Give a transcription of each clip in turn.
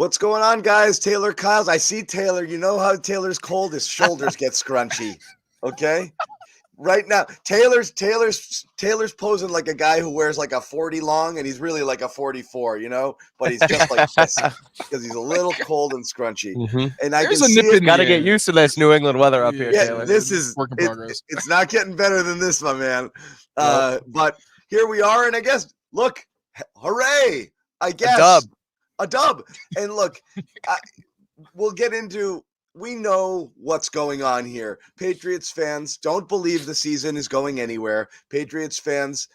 What's going on, guys? Taylor Kyles. I see Taylor. You know how Taylor's cold? His shoulders get scrunchy. Okay? Right now, Taylor's posing like a guy who wears like a 40 long, and he's really like a 44, but he's just like this because he's a little cold and scrunchy. Mm-hmm. And I can see it. Got to get used to this New England weather up here, Yeah, Taylor. this is work in progress. It's not getting better than this, my man. But here we are, and I guess, look, hooray! I guess a dub. And look, we'll get into. We know what's going on here. Patriots fans don't believe the season is going anywhere. Patriots fans,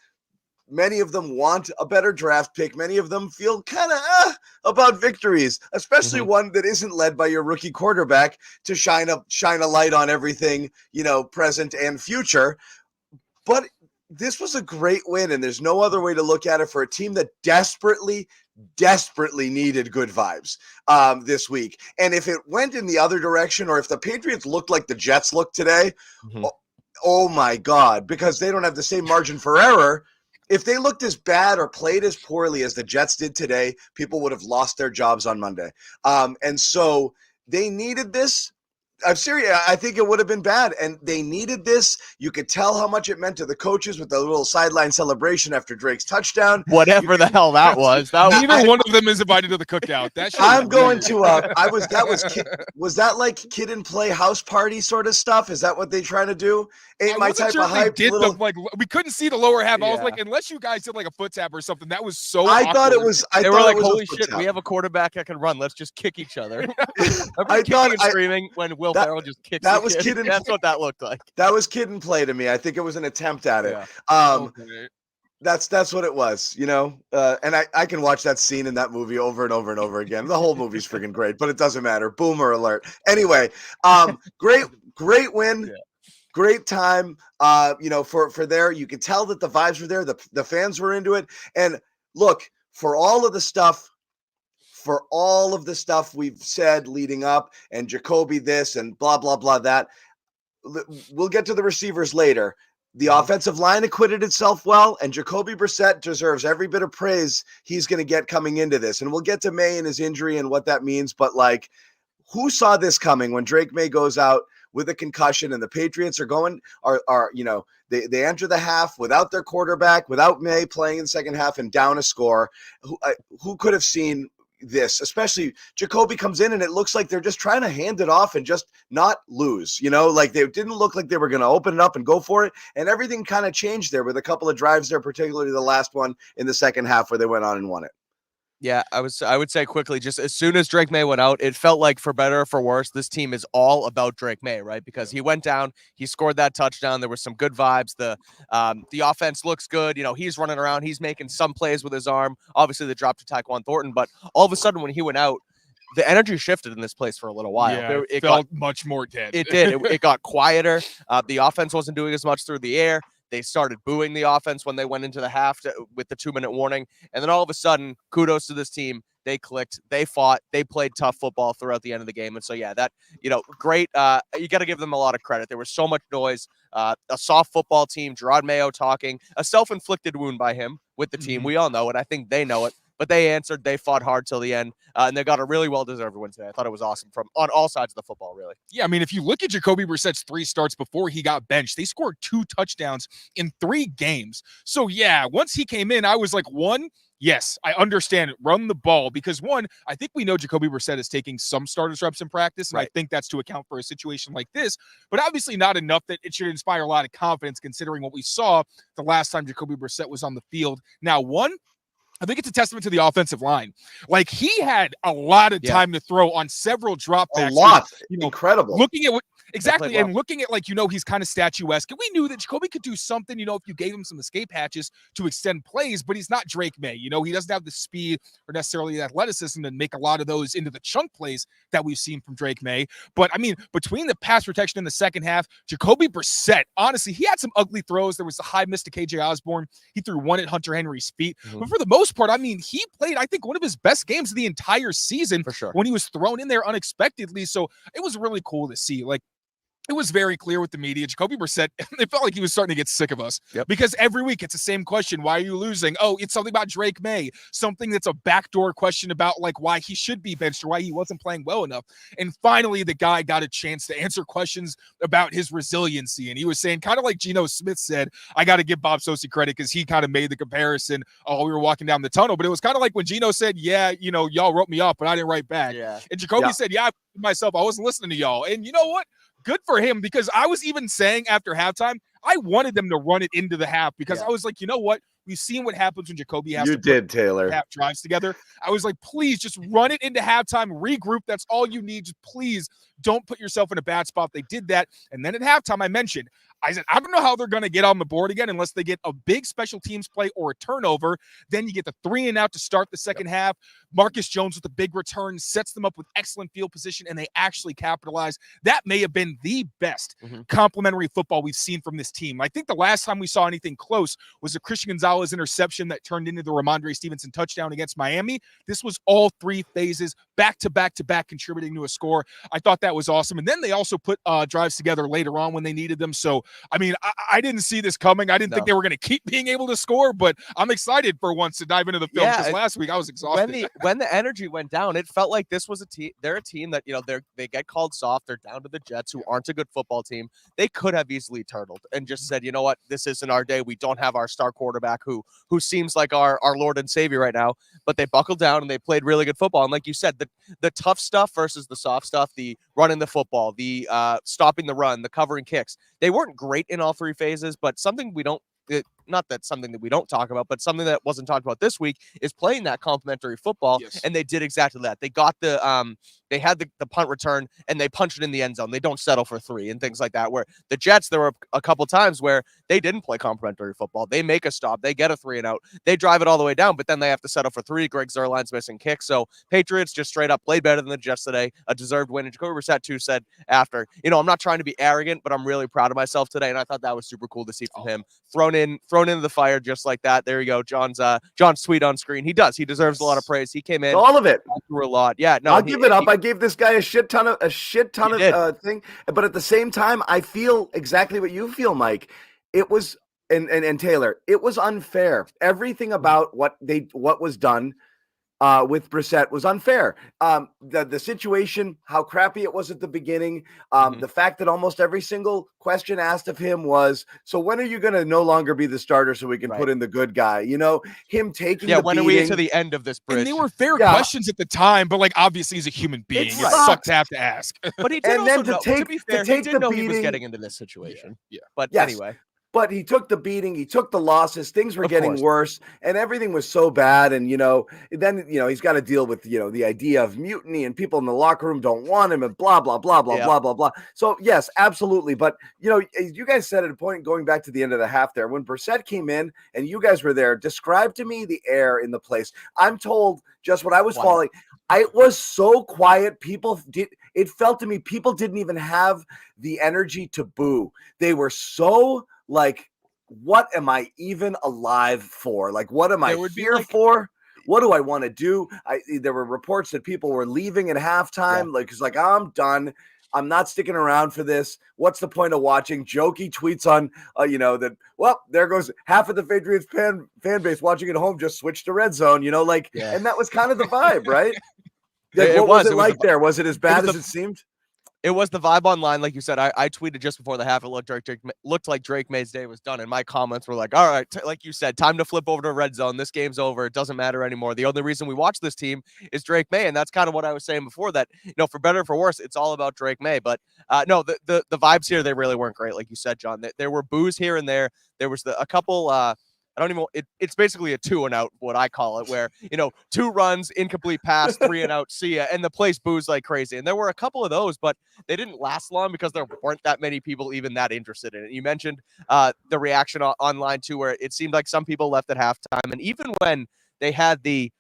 many of them want a better draft pick. Many of them feel kind of about victories, especially one that isn't led by your rookie quarterback to shine a light on everything, present and future. But this was a great win, and there's no other way to look at it for a team that desperately needed good vibes this week. And if it went in the other direction, or if the Patriots looked like the Jets looked today, oh my God, because they don't have the same margin for error. If they looked as bad or played as poorly as the Jets did today, people would have lost their jobs on Monday. And so they needed this. I'm serious. I think it would have been bad, and they needed this. You could tell how much it meant to the coaches with the little sideline celebration after Drake's touchdown. Whatever the hell that was. Neither one of them is invited to the cookout. I'm going to. Was that like kid and play house party sort of stuff? Is that what they trying to do? Ain't my type of hype. We couldn't see the lower half. I was like, unless you guys did like a foot tap or something, that was so. I awkward. thought it was. They were like, holy shit, we have a quarterback that can run. Let's just kick each other. I thought screaming when Will Ferrell just kicked. That was kid. That's what that looked like. That was kid and play to me. I think it was an attempt at it. Yeah. That's what it was, and I can watch that scene in that movie over and over and over again. The whole movie's freaking great, but it doesn't matter. Boomer alert. Anyway, great win. Yeah. Great time, for there. You could tell that the vibes were there. The fans were into it. And look, for all of the stuff we've said leading up, and Jacoby this and blah, blah, blah, that, we'll get to the receivers later. The offensive line acquitted itself well, and Jacoby Brissett deserves every bit of praise he's going to get coming into this. And we'll get to Maye and his injury and what that means. But, who saw this coming when Drake Maye goes out with a concussion and the Patriots they enter the half without their quarterback, without Maye playing in the second half and down a score? Who could have seen this? Especially Jacoby comes in and it looks like they're just trying to hand it off and just not lose, like they didn't look like they were going to open it up and go for it. And everything kind of changed there with a couple of drives there, particularly the last one in the second half where they went on and won it. Yeah, I would say quickly, just as soon as Drake Maye went out, it felt like, for better or for worse, this team is all about Drake Maye, right? Because he went down, he scored that touchdown. There were some good vibes. The offense looks good. He's running around. He's making some plays with his arm. Obviously, the drop to Tyquan Thornton. But all of a sudden, when he went out, the energy shifted in this place for a little while. Yeah, it felt much more dead. It did. It got quieter. The offense wasn't doing as much through the air. They started booing the offense when they went into the half with the 2-minute warning. And then all of a sudden, kudos to this team. They clicked. They fought. They played tough football throughout the end of the game. And so, yeah, that, great. You got to give them a lot of credit. There was so much noise. A soft football team, Gerard Mayo talking, a self-inflicted wound by him with the team. We all know it. I think they know it. But they answered. They fought hard till the end, and they got a really well-deserved win today. I thought it was awesome on all sides of the football, really. Yeah, I mean, if you look at Jacoby Brissett's 3 starts before he got benched, they scored 2 touchdowns in 3 games. So, yeah, once he came in, I was like, yes, I understand it. Run the ball. Because, I think we know Jacoby Brissett is taking some starters reps in practice, and I think that's to account for a situation like this. But obviously not enough that it should inspire a lot of confidence considering what we saw the last time Jacoby Brissett was on the field. Now, I think it's a testament to the offensive line. He had a lot of time to throw on several dropbacks. A lot. Incredible. Looking at what exactly, and looking at he's kind of statuesque. And we knew that Jacoby could do something, if you gave him some escape hatches to extend plays, but he's not Drake Maye. He doesn't have the speed or necessarily the athleticism to make a lot of those into the chunk plays that we've seen from Drake Maye. But I mean, between the pass protection in the second half, Jacoby Brissett, honestly, he had some ugly throws. There was a high miss to KJ Osborne. He threw one at Hunter Henry's feet. But for the most part, I mean, he played, I think, one of his best games of the entire season for sure when he was thrown in there unexpectedly. So it was really cool to see. It was very clear with the media. Jacoby Brissett, it felt like he was starting to get sick of us because every week it's the same question. Why are you losing? Oh, it's something about Drake Maye, something that's a backdoor question about like why he should be benched or why he wasn't playing well enough. And finally, the guy got a chance to answer questions about his resiliency. And he was saying, kind of like Geno Smith said, I got to give Bob Sosey credit because he kind of made the comparison. Oh, we were walking down the tunnel, but it was kind of like when Geno said, yeah, y'all wrote me off, but I didn't write back. Yeah. And Jacoby said, I myself, I wasn't listening to y'all. And you know what? Good for him, because I was even saying after halftime, I wanted them to run it into the half because I was like, you know what? We've seen what happens when Jacoby has Taylor. Half drives together. I was like, please just run it into halftime, regroup. That's all you need. Just please don't put yourself in a bad spot. They did that. And then at halftime, I said, I don't know how they're going to get on the board again unless they get a big special teams play or a turnover. Then you get the 3 and out to start the second half. Marcus Jones with a big return sets them up with excellent field position, and they actually capitalize. That may have been the best complementary football we've seen from this team. I think the last time we saw anything close was a Christian Gonzalez interception that turned into the Ramondre Stevenson touchdown against Miami. This was all 3 phases, back to back to back, contributing to a score. I thought that was awesome. And then they also put drives together later on when they needed them. So, I mean, I didn't see this coming. I didn't think they were going to keep being able to score, but I'm excited for once to dive into the film because last week I was exhausted. When the energy went down, it felt like this was a team. They're a team that, they get called soft. They're down to the Jets, who aren't a good football team. They could have easily turtled and just said, you know what, this isn't our day. We don't have our star quarterback who seems like our Lord and Savior right now. But they buckled down and they played really good football. And like you said, the tough stuff versus the soft stuff, the running the football, the stopping the run, the covering kicks, they weren't great in all 3 phases, but something not that something that we don't talk about, but something that wasn't talked about this week is playing that complementary football. And they did exactly that. They got they had the punt return and they punched it in the end zone. They don't settle for 3 and things like that. Where the Jets, there were a couple times where they didn't play complementary football. They make a stop, they get a 3 and out, they drive it all the way down, but then they have to settle for 3. Greg Zuerlein's missing kicks. So Patriots just straight up played better than the Jets today. A deserved win. And Jacoby Brissett too said after, I'm not trying to be arrogant, but I'm really proud of myself today. And I thought that was super cool to see from him. Thrown into the fire just like that. There you go. John's tweet on screen. He deserves a lot of praise. He came in all of it through a lot. Yeah, no, I'll give it up. I gave this guy a shit ton of thing, but at the same time, I feel exactly what you feel, Mike. It was and Taylor, it was unfair. Everything about what was done with Brissett was unfair. The situation, how crappy it was at the beginning, the fact that almost every single question asked of him was, so when are you going to no longer be the starter so we can put in the good guy? Him taking the when beating. are we to the end of this bridge? And they were fair questions at the time, but like obviously he's a human being. It sucked to have to ask. But he did to be fair, he did know he was getting into this situation. But anyway. But he took the beating, he took the losses, things were getting worse, and everything was so bad. And, then, he's got to deal with, the idea of mutiny and people in the locker room don't want him and blah, blah, blah, blah, blah, blah, blah. So, yes, absolutely. But, you guys said at a point going back to the end of the half there, when Brissett came in and you guys were there, describe to me the air in the place. I'm told just what I was falling. It was so quiet. It felt to me, people didn't even have the energy to boo. They were so like, what am I even alive for? Like, what am I here for? What do I want to do? There were reports that people were leaving at halftime. I'm done. I'm not sticking around for this. What's the point of watching? Jokey tweets on, that, well, there goes half of the Patriots fan base watching at home, just switched to red zone, and that was kind of the vibe, right? What was it like there? Was it as bad as it seemed? It was the vibe online, like you said. I tweeted just before the half. It looked like Drake Maye's day was done, and my comments were like, "All right, like you said, time to flip over to red zone. This game's over. It doesn't matter anymore. The only reason we watch this team is Drake Maye," and that's kind of what I was saying before. That for better or for worse, it's all about Drake Maye. But no, the vibes here, they really weren't great, like you said, John. There were boos here and there. There was a couple. It's basically a 2 and out, what I call it, where, 2 runs, incomplete pass, 3 and out, see ya, and the place boos like crazy. And there were a couple of those, but they didn't last long because there weren't that many people even that interested in it. You mentioned the reaction online too, where it seemed like some people left at halftime. And even when they had the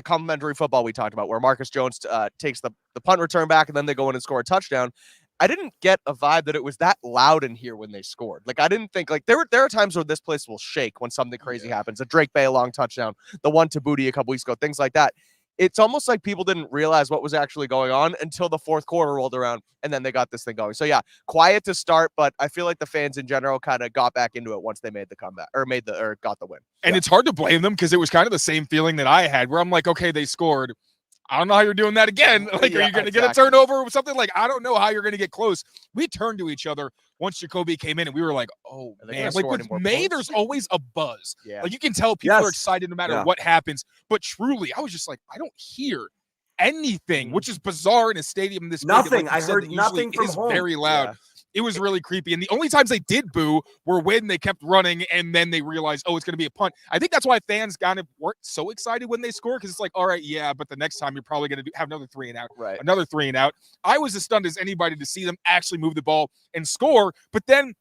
complementary football we talked about, where Marcus Jones takes the punt return back and then they go in and score a touchdown, I didn't get a vibe that it was that loud in here when they scored. Like, I didn't think, like, there are times where this place will shake when something crazy happens. A Drake Maye long touchdown, the one to Booty a couple weeks ago, things like that. it's almost like people didn't realize what was actually going on until the fourth quarter rolled around, and then they got this thing going. So yeah, quiet to start, but I feel like the fans in general kind of got back into it once they made the comeback or got the win. And it's hard to blame them because it was kind of the same feeling that I had, where I'm like, okay, they scored. I don't know how you're doing that again. Like, are you going to get a turnover or something? Like, I don't know how you're going to get close. We turned to each other once Jacoby came in, and we were like, oh, man. Like, with Maye, there's always a buzz. Yeah. Like, you can tell people are excited no matter what happens. But truly, I was just like, I don't hear anything, which is bizarre in a stadium this big. Nothing. Like I heard nothing from home. Very loud. Yeah. It was really creepy. And the only times they did boo were when they kept running and then they realized, oh, it's going to be a punt. I think that's why fans kind of weren't so excited when they score, because it's like, all right, yeah, but the next time you're probably going to have another 3 and out. Right. Another 3 and out. I was as stunned as anybody to see them actually move the ball and score. But then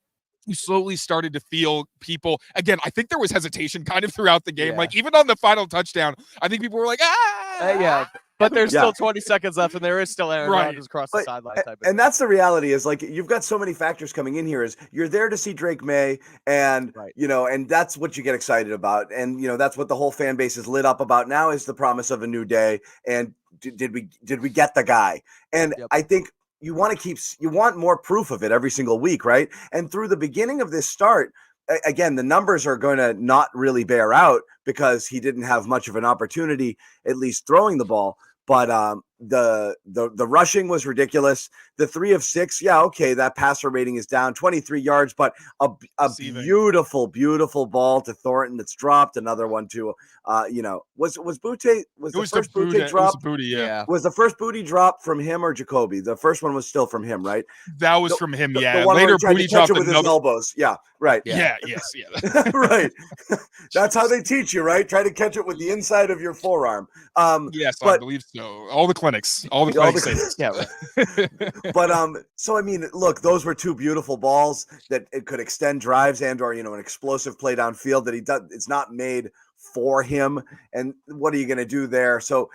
you slowly started to feel people. Again, I think there was hesitation kind of throughout the game. Yeah. Like, even on the final touchdown, I think people were like, yeah. But there's still 20 seconds left, and there is still Aaron Rodgers across the sideline. And that's the reality, is like, you've got so many factors coming in here. Is you're there to see Drake Maye, and and that's what you get excited about, and that's what the whole fan base is lit up about now, is the promise of a new day. And did we get the guy? And I think you want more proof of it every single week, right? And through the beginning of this start, again, the numbers are going to not really bear out because he didn't have much of an opportunity, at least throwing the ball. But the rushing was ridiculous. The 3 of 6, that passer rating is down 23 yards, but a beautiful ball to Thornton that's dropped. Another one to was Boutte was the first Boutte drop? Was the first Boutte drop from him or Jacoby? The first one was still from him, right? That was from him. The one later Boutte dropped with his elbows. Yeah, right. Yeah. Right. That's how they teach you, right? Try to catch it with the inside of your forearm. Yes, I believe so. All the clinics. Yeah. Right. But so I mean, look, those were 2 beautiful balls that it could extend drives and or an explosive play downfield that he does. It's not made for him. And what are you going to do there? So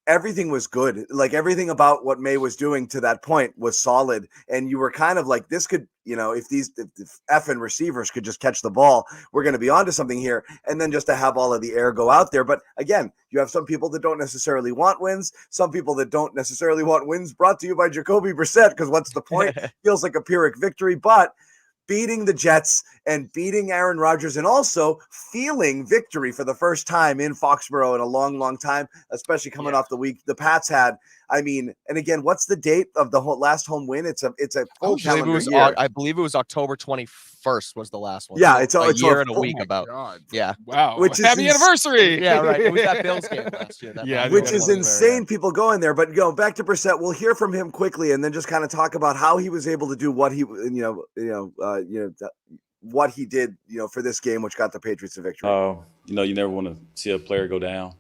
everything was good. Like, everything about what Maye was doing to that point was solid. And you were kind of like, this could, if effing receivers could just catch the ball, we're going to be onto something here. And then just to have all of the air go out there. But again, you have some people that don't necessarily want wins. Some people that don't necessarily want wins, brought to you by Jacoby Brissett, because what's the point? Feels like a Pyrrhic victory, but beating the Jets and beating Aaron Rodgers, and also feeling victory for the first time in Foxborough in a long, long time, especially coming off the week the Pats had. I mean, and again, what's the date of the last home win? It's a full calendar year. I believe it was October 21st was the last one. Yeah, so it's a year and a full, week about. God. Yeah. Wow. Which is happy anniversary. Yeah, right. It was that Bills game last year. Which is insane. People going there, but back to Brissett. We'll hear from him quickly, and then just kind of talk about how he was able to do what he, what he did, for this game, which got the Patriots a victory. You never want to see a player go down,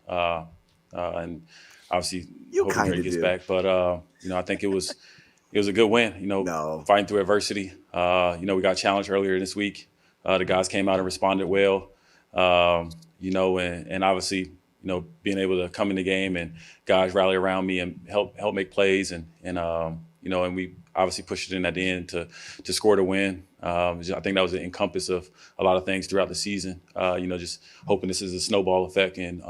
and obviously Drake gets back. But I think it was a good win. Fighting through adversity. We got challenged earlier this week. The guys came out and responded well. And obviously, being able to come in the game and guys rally around me and help make plays, and we obviously pushed it in at the end to score the win. I think that was an encompass of a lot of things throughout the season. Just hoping this is a snowball effect, and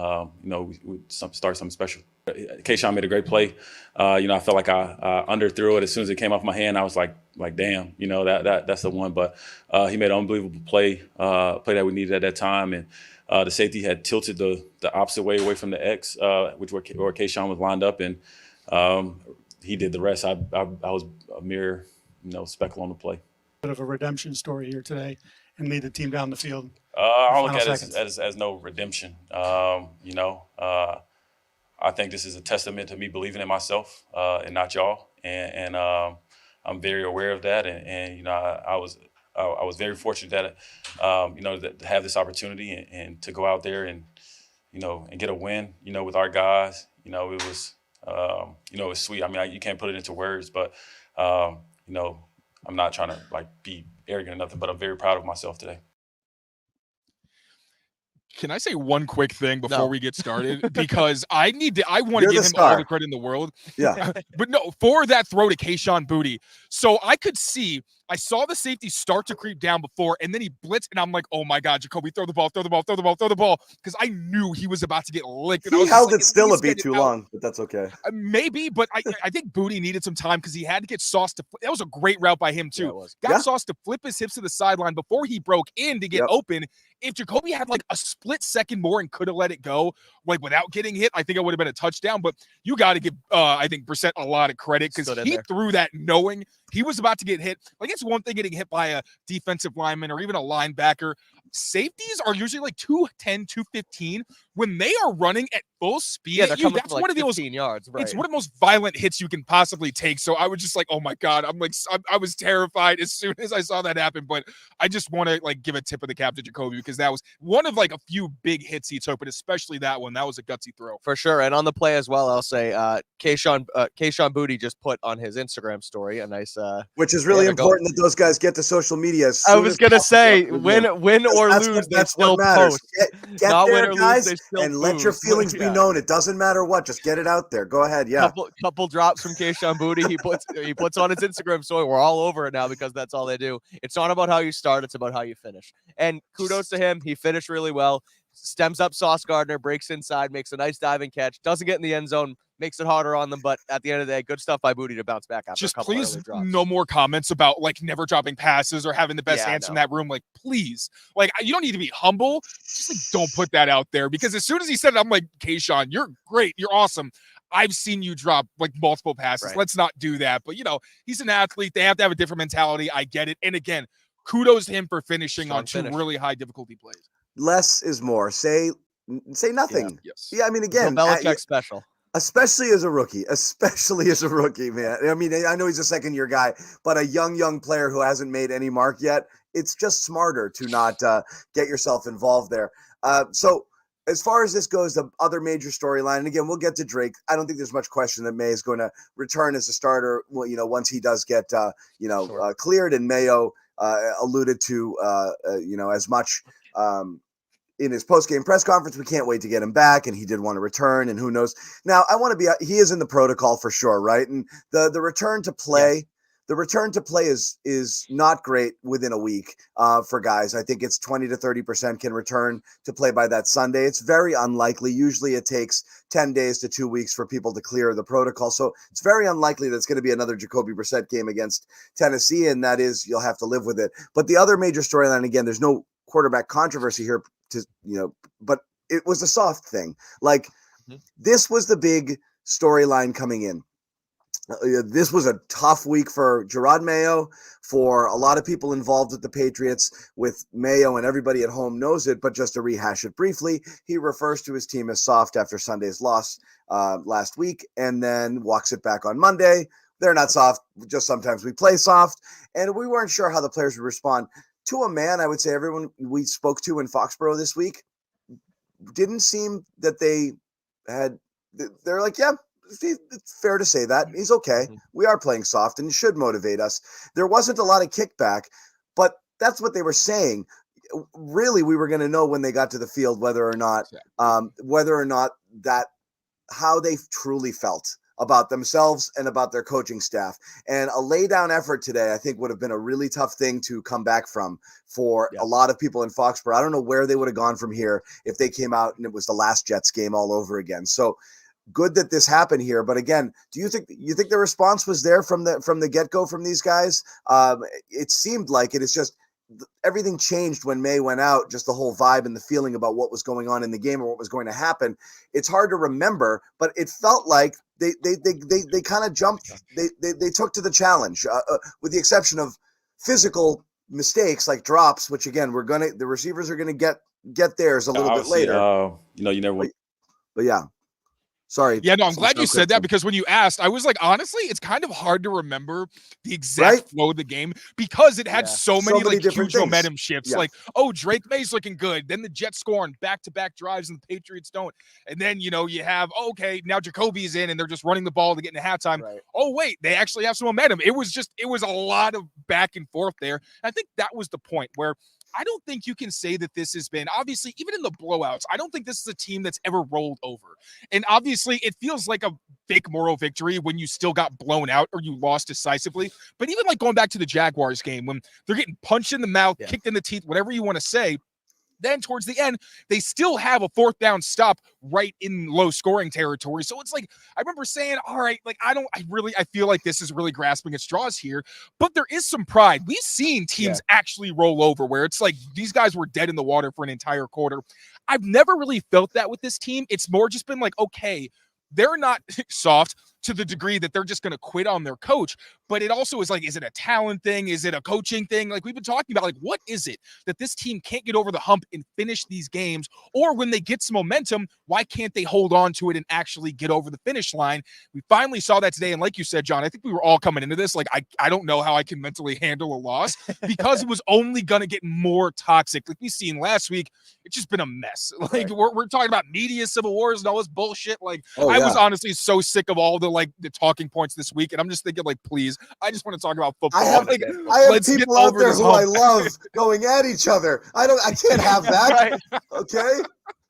we start something special. Kayshawn made a great play. I felt like I underthrew it as soon as it came off my hand. I was like damn, that's the one. But he made an unbelievable play that we needed at that time, and the safety had tilted the opposite way away from the X, where Kayshawn was lined up, and he did the rest. I was a mere speckle on the play. Bit of a redemption story here today, and lead the team down the field. I don't look at it as no redemption. I think this is a testament to me believing in myself and not y'all, and I'm very aware of that. And I was very fortunate that to have this opportunity and to go out there and and get a win. With our guys, it was it was sweet. I mean, you can't put it into words, but I'm not trying to be arrogant or nothing, but I'm very proud of myself today. Can I say one quick thing before we get started? Because I want to give him all the credit in the world. Yeah. But no, for that throw to Kayshawn Boutte. So I could see I saw the safety start to creep down before, and then he blitzed, and I'm like, oh my God, Jacoby, throw the ball, because I knew he was about to get licked. And He I was held like, it still a get bit it too out. long, but that's okay. Maybe, but I think Booty needed some time because he had to get Sauce to. That was a great route by him too. Yeah, it was. Got Sauce to flip his hips to the sideline before he broke in to get open. If Jacoby had like a split second more and could have let it go, like without getting hit, I think it would have been a touchdown. But you got to give, I think, Brissett a lot of credit because he threw that knowing he was about to get hit. Like, it's one thing getting hit by a defensive lineman or even a linebacker. Safeties are usually like 210, 215. When they are running at full speed, they're coming that's from like one of the 15 yards. Right. It's one of the most violent hits you can possibly take. So I was just like, oh my God. I was terrified as soon as I saw that happen. But I just want to like give a tip of the cap to Jacoby because that was one of like a few big hits he took, but especially that one. That was a gutsy throw. For sure. And on the play as well, I'll say Kayshawn Booty just put on his Instagram story a nice which is really important that those guys get to social media. I was gonna say win or lose, they still post. Get Not there, win or guys, lose, they still and let your feelings be known. It doesn't matter what, just get it out there. Go ahead, Couple drops from Kayshawn Booty. He puts on his Instagram story. We're all over it now because that's all they do. It's not about how you start, it's about how you finish. And kudos to him. He finished really well. Stems up Sauce Gardner, breaks inside, makes a nice diving catch, doesn't get in the end zone, makes it harder on them, but at the end of the day, good stuff by Booty to bounce back after just a couple please early drops. No more comments about like never dropping passes or having the best hands in that room. Like, please, like, you don't need to be humble. Just like, don't put that out there because as soon as he said it, I'm like, Kayshawn, you're great, you're awesome. I've seen you drop like multiple passes. Right. Let's not do that. But he's an athlete. They have to have a different mentality. I get it. And again, kudos to him for finishing on two really high difficulty plays. Less is more. Say nothing. Yeah, I mean, again, Belichick special. Especially as a rookie, man. I mean, I know he's a second-year guy, but a young player who hasn't made any mark yet, it's just smarter to not get yourself involved there. So as far as this goes, the other major storyline, and again, we'll get to Drake. I don't think there's much question that Maye is going to return as a starter, once he does get, cleared, and Mayo alluded to, as much in his post-game press conference. We can't wait to get him back, and he did want to return, and who knows. Now, he is in the protocol for sure, right? And the return to play, the return to play is not great within a week for guys. I think it's 20 to 30% can return to play by that Sunday. It's very unlikely. Usually it takes 10 days to 2 weeks for people to clear the protocol. So it's very unlikely that it's going to be another Jacoby Brissett game against Tennessee, and that is, you'll have to live with it. But the other major storyline, again, there's no quarterback controversy here, but it was a soft thing. Like, this was the big storyline coming in. This was a tough week for Gerard Mayo, for a lot of people involved with the Patriots, with Mayo, and everybody at home knows it, but just to rehash it briefly, he refers to his team as soft after Sunday's loss last week, and then walks it back on Monday. They're not soft, just sometimes we play soft, and we weren't sure how the players would respond. To a man, I would say everyone we spoke to in Foxborough this week didn't seem that they're like, yeah, it's fair to say that. He's okay. We are playing soft, and it should motivate us. There wasn't a lot of kickback, but that's what they were saying. Really, we were going to know when they got to the field whether or not that how they truly felt about themselves and about their coaching staff. And a lay down effort today, I think, would have been a really tough thing to come back from for a lot of people in Foxborough. I don't know where they would have gone from here if they came out and it was the last Jets game all over again. So good that this happened here. But again, do you think the response was there from the get-go from these guys? It seemed like it. Is just everything changed when Maye went out, just the whole vibe and the feeling about what was going on in the game or what was going to happen. It's hard to remember, but it felt like they kind of jumped. They took to the challenge, with the exception of physical mistakes like drops, which again, the receivers are going to get theirs a little bit later. You never want. But yeah. Sorry. Yeah, no, I'm glad you said that because when you asked, I was like, honestly, it's kind of hard to remember the exact flow of the game because it had so many like huge momentum shifts. Yeah. Like, oh, Drake Maye's looking good. Then the Jets score on back-to-back drives and the Patriots don't. And then, you have, okay, now Jacoby's in and they're just running the ball to get into halftime. Right. Oh, wait, they actually have some momentum. It was a lot of back and forth there. And I think that was the point where I don't think you can say that this has been, obviously, even in the blowouts, I don't think this is a team that's ever rolled over. And obviously, it feels like a fake moral victory when you still got blown out or you lost decisively. But even like going back to the Jaguars game, when they're getting punched in the mouth, kicked in the teeth, whatever you want to say, then towards the end, they still have a 4th down stop right in low scoring territory. So it's like, I remember saying, all right, like, I feel like this is really grasping at straws here, but there is some pride. We've seen teams actually roll over where it's like these guys were dead in the water for an entire quarter. I've never really felt that with this team. It's more just been like, okay, they're not soft to the degree that they're just going to quit on their coach. But it also is like, is it a talent thing? Is it a coaching thing? Like we've been talking about, like, what is it that this team can't get over the hump and finish these games? Or when they get some momentum, why can't they hold on to it and actually get over the finish line? We finally saw that today. And like you said, John, I think we were all coming into this. Like, I don't know how I can mentally handle a loss because it was only going to get more toxic. Like we seen last week, it's just been a mess. Like we're talking about media civil wars and all this bullshit. Like I was honestly so sick of all the talking points this week. And I'm just thinking, like, please, I just want to talk about football. I have people out there who I love going at each other. I can't have that. Okay.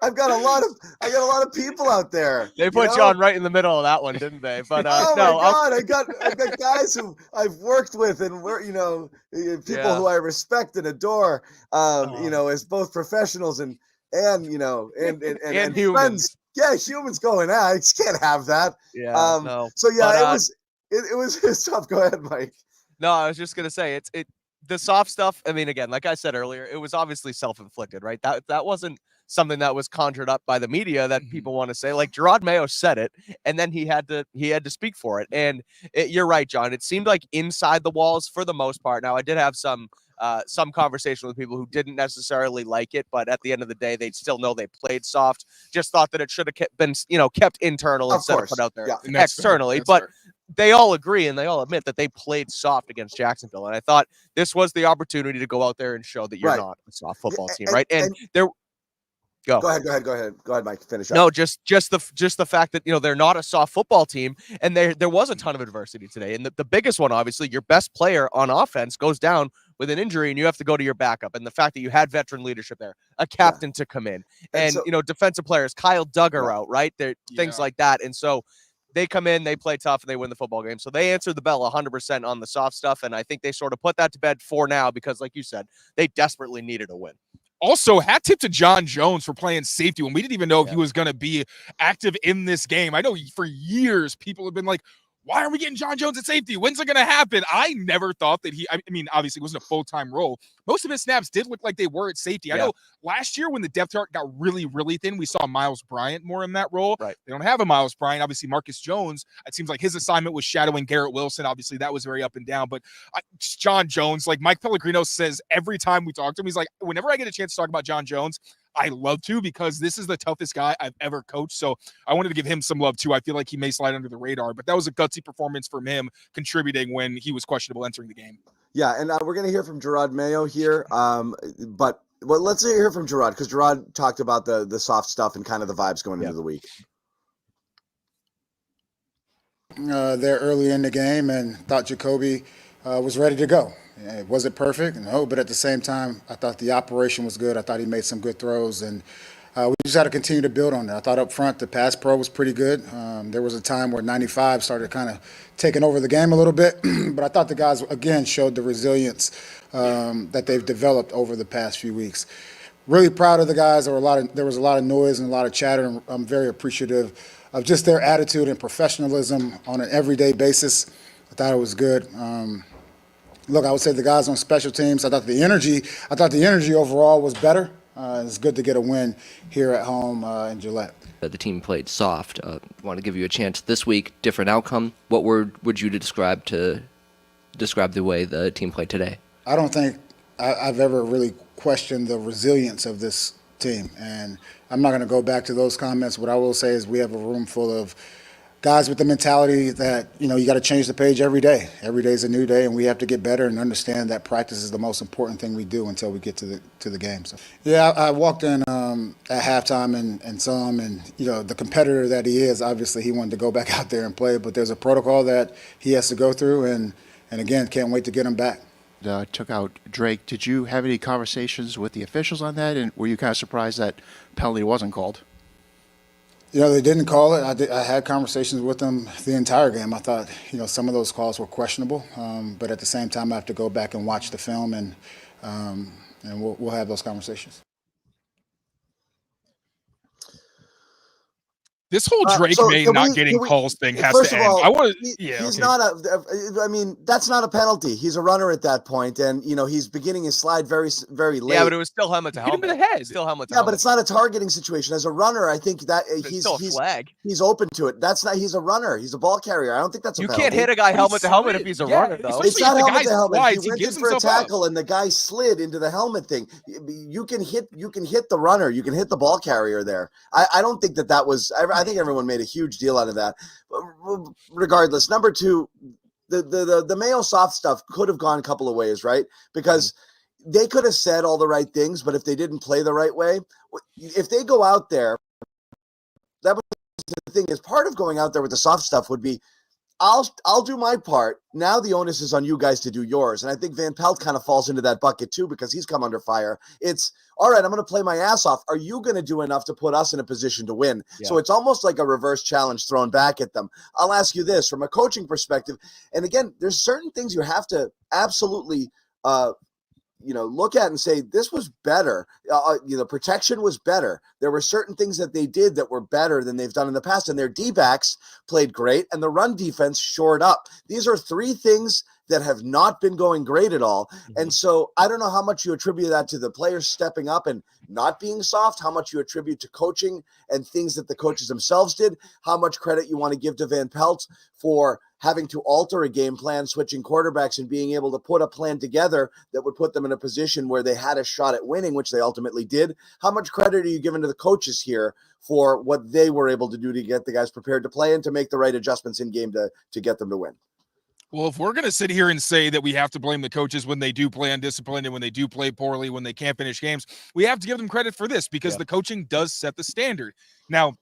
I've got a lot of people out there. They put John right in the middle of that one, didn't they? But oh my God, I've got guys who I've worked with and we're people who I respect and adore. As both professionals and humans. Friends. Yeah, humans going out. I just can't have that. Yeah. So yeah, it was tough. Go ahead, Mike. No, I was just gonna say the soft stuff. I mean, again, like I said earlier, it was obviously self-inflicted, right? That wasn't something that was conjured up by the media that people want to say. Like Drake Maye said it, and then he had to speak for it. And you're right, John. It seemed like inside the walls for the most part. Now, I did have some conversation with people who didn't necessarily like it, but at the end of the day, they still know they played soft. Just thought that it should have been, kept internal instead of put out there externally. But they all agree and they all admit that they played soft against Jacksonville. And I thought this was the opportunity to go out there and show that you're not a soft football team, right? And there. Go ahead, Mike. Finish up. No, just the fact that they're not a soft football team, and there was a ton of adversity today, and the biggest one, obviously, your best player on offense goes down with an injury, and you have to go to your backup, and the fact that you had veteran leadership there, a captain to come in, and defensive players, Kyle Duggar out, right? There things like that, and so they come in, they play tough, and they win the football game. So they answered the bell 100% on the soft stuff, and I think they sort of put that to bed for now because, like you said, they desperately needed a win. Also, hat tip to John Jones for playing safety when we didn't even know if he was going to be active in this game. I know for years people have been like, why are we getting John Jones at safety? When's it going to happen? I never thought that I mean, obviously it wasn't a full-time role. Most of his snaps did look like they were at safety. I know last year when the depth chart got really, really thin, we saw Miles Bryant more in that role. Right. They don't have a Miles Bryant. Obviously, Marcus Jones, it seems like his assignment was shadowing Garrett Wilson. Obviously, that was very up and down. But John Jones, like Mike Pellegrino says every time we talk to him, he's like, whenever I get a chance to talk about John Jones, I love to because this is the toughest guy I've ever coached. So I wanted to give him some love too. I feel like he may slide under the radar, but that was a gutsy performance from him contributing when he was questionable entering the game. Yeah, and we're going to hear from Drake Maye here. But let's hear from Gerard because Gerard talked about the soft stuff and kind of the vibes going into the week. They're early in the game and thought Jacoby was ready to go. Was it perfect? No, but at the same time, I thought the operation was good. I thought he made some good throws, and we just had to continue to build on that. I thought up front the pass pro was pretty good. There was a time where 95 started kind of taking over the game a little bit, but I thought the guys, again, showed the resilience that they've developed over the past few weeks. Really proud of the guys. There was a lot of noise and a lot of chatter, and I'm very appreciative of just their attitude and professionalism on an everyday basis. I thought it was good. Look, I would say the guys on special teams, I thought the energy overall was better. It's good to get a win here at home in Gillette. The team played soft. Want to give you a chance this week, different outcome. What word would you describe the way the team played today? I don't think I've ever really questioned the resilience of this team, and I'm not going to go back to those comments. What I will say is we have a room full of guys with the mentality that, you got to change the page every day. Every day is a new day, and we have to get better and understand that practice is the most important thing we do until we get to the game. So, yeah, I walked in at halftime and saw him, and, the competitor that he is, obviously he wanted to go back out there and play, but there's a protocol that he has to go through, and again, can't wait to get him back. took out Drake. Did you have any conversations with the officials on that, and were you kind of surprised that penalty wasn't called? They didn't call it. I had conversations with them the entire game. I thought, some of those calls were questionable, but at the same time, I have to go back and watch the film, and we'll have those conversations. This whole Drake Maye not getting calls thing has to end. All, I want to. He's not I mean, that's not a penalty. He's a runner at that point, and he's beginning his slide very, very late. Yeah, but it was still helmet to helmet. Hit him in the head. Still helmet to helmet. But it's not a targeting situation. As a runner, I think that he's flag. He's open to it. That's not. He's a runner. He's a ball carrier. I don't think that's a penalty. You can't hit a guy helmet to helmet if he's a runner, though. It's not helmet to helmet. He went in for a tackle, and the guy slid into the helmet thing. You can hit the runner. You can hit the ball carrier there. I don't think that was. I think everyone made a huge deal out of that. But regardless, number two, the Mayo soft stuff could have gone a couple of ways, right? Because they could have said all the right things, but if they didn't play the right way, if they go out there, that was the thing, is part of going out there with the soft stuff would be, I'll do my part. Now the onus is on you guys to do yours. And I think Van Pelt kind of falls into that bucket too, because he's come under fire. It's, all right, I'm going to play my ass off. Are you going to do enough to put us in a position to win? Yeah. So it's almost like a reverse challenge thrown back at them. I'll ask you this from a coaching perspective. And again, there's certain things you have to absolutely look at and say, this was better. Protection was better. There were certain things that they did that were better than they've done in the past, and their D-backs played great, and the run defense shored up. These are three things that have not been going great at all. Mm-hmm. And so I don't know how much you attribute that to the players stepping up and not being soft, how much you attribute to coaching and things that the coaches themselves did, how much credit you want to give to Van Pelt for having to alter a game plan, switching quarterbacks, and being able to put a plan together that would put them in a position where they had a shot at winning, which they ultimately did. How much credit are you giving to the coaches here for what they were able to do to get the guys prepared to play and to make the right adjustments in game to get them to win? Well, if we're going to sit here and say that we have to blame the coaches when they do play undisciplined and when they do play poorly, when they can't finish games, we have to give them credit for this, because the coaching does set the standard. Now,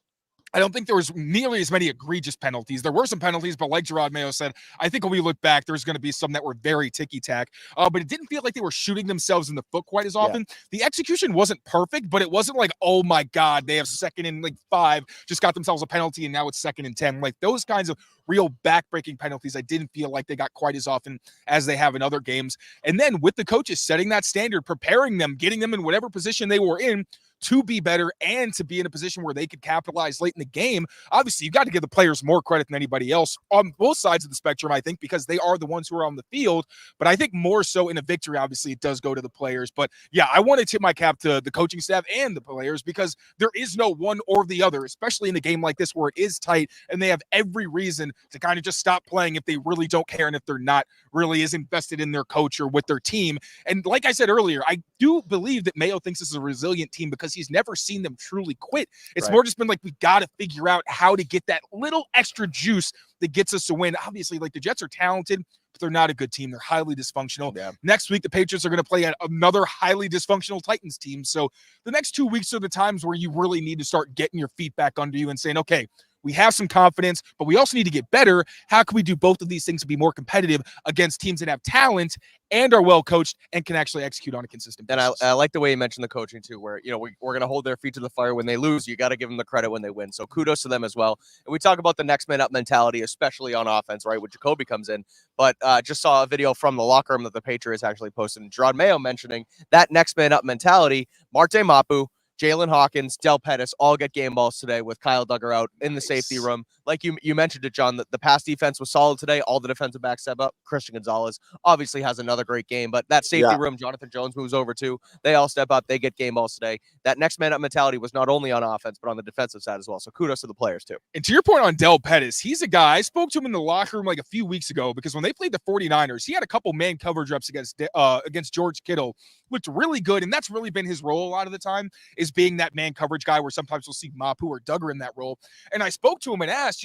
I don't think there was nearly as many egregious penalties. There were some penalties, but like Jerod Mayo said, I think when we look back, there's going to be some that were very ticky-tack. But it didn't feel like they were shooting themselves in the foot quite as often. Yeah. The execution wasn't perfect, but it wasn't like, oh my God, they have 2nd and 5, just got themselves a penalty, and now it's 2nd and 10. Like those kinds of real back-breaking penalties, I didn't feel like they got quite as often as they have in other games. And then with the coaches setting that standard, preparing them, getting them in whatever position they were in to be better and to be in a position where they could capitalize late in the game. Obviously, you've got to give the players more credit than anybody else on both sides of the spectrum, I think, because they are the ones who are on the field. But I think more so in a victory, obviously, it does go to the players. But yeah, I want to tip my cap to the coaching staff and the players, because there is no one or the other, especially in a game like this where it is tight and they have every reason to kind of just stop playing if they really don't care and if they're not really as invested in their coach or with their team. And like I said earlier, I do believe that Mayo thinks this is a resilient team because he's never seen them truly quit. It's more just been like, we got to figure out how to get that little extra juice that gets us to win. Obviously, like, the Jets are talented, but they're not a good team. They're highly dysfunctional. Yeah. Next week, the Patriots are going to play at another highly dysfunctional Titans team. So the next 2 weeks are the times where you really need to start getting your feet back under you and saying, okay, we have some confidence, but we also need to get better. How can we do both of these things to be more competitive against teams that have talent and are well coached and can actually execute on a consistent basis? And I like the way you mentioned the coaching too, where we're going to hold their feet to the fire when they lose. You got to give them the credit when they win. So kudos to them as well. And we talk about the next man up mentality, especially on offense, right? When Jacoby comes in, but just saw a video from the locker room that the Patriots actually posted, and Jerod Mayo mentioning that next man up mentality. Marte Mapu, Jalen Hawkins, Del Pettis all get game balls today with Kyle Duggar out in the safety room. Like you mentioned it, John, the pass defense was solid today. All the defensive backs step up. Christian Gonzalez obviously has another great game, but that safety room, Jonathan Jones moves over too. They all step up. They get game balls today. That next man up mentality was not only on offense, but on the defensive side as well. So kudos to the players too. And to your point on Del Pettis, he's a guy, I spoke to him in the locker room like a few weeks ago, because when they played the 49ers, he had a couple man coverage reps against George Kittle. Looked really good, and that's really been his role a lot of the time, is being that man coverage guy, where sometimes we'll see Mapu or Duggar in that role. And I spoke to him and asked,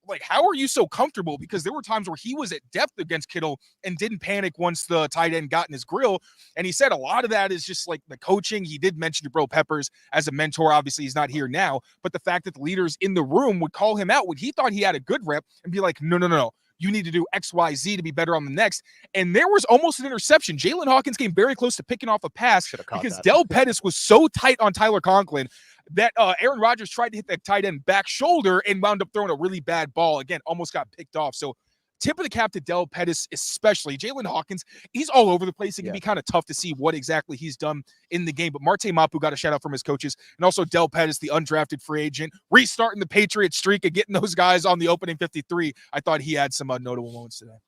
like, how are you so comfortable? Because there were times where he was at depth against Kittle and didn't panic once the tight end got in his grill. And he said a lot of that is just like the coaching. He did mention Jabril Peppers as a mentor. Obviously, he's not here now, but the fact that the leaders in the room would call him out when he thought he had a good rep and be like, no. You need to do X, Y, Z to be better on the next. And there was almost an interception. Jalen Hawkins came very close to picking off a pass because Del Pettis was so tight on Tyler Conklin that Aaron Rodgers tried to hit that tight end back shoulder and wound up throwing a really bad ball. Again, almost got picked off. So tip of the cap to Del Pettis, especially. Jalen Hawkins, he's all over the place. It can be kind of tough to see what exactly he's done in the game. But Marte Mapu got a shout out from his coaches. And also Del Pettis, the undrafted free agent, restarting the Patriots streak and getting those guys on the opening 53. I thought he had some notable moments today.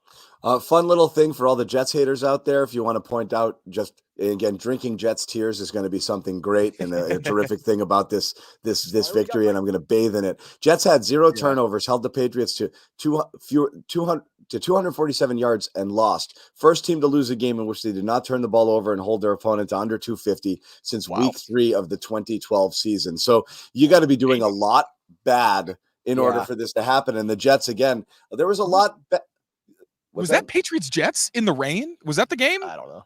Fun little thing for all the Jets haters out there. If you want to point out, just again, drinking Jets tears is going to be something great and a terrific thing about this victory, and I'm going to bathe in it. Jets had 0 turnovers, held the Patriots to 247 yards and lost. First team to lose a game in which they did not turn the ball over and hold their opponent to under 250 since week 3 of the 2012 season. So you got to be doing a lot bad in order for this to happen. And the Jets, again, there was a lot. Was that Patriots Jets in the rain? Was that the game? I don't know.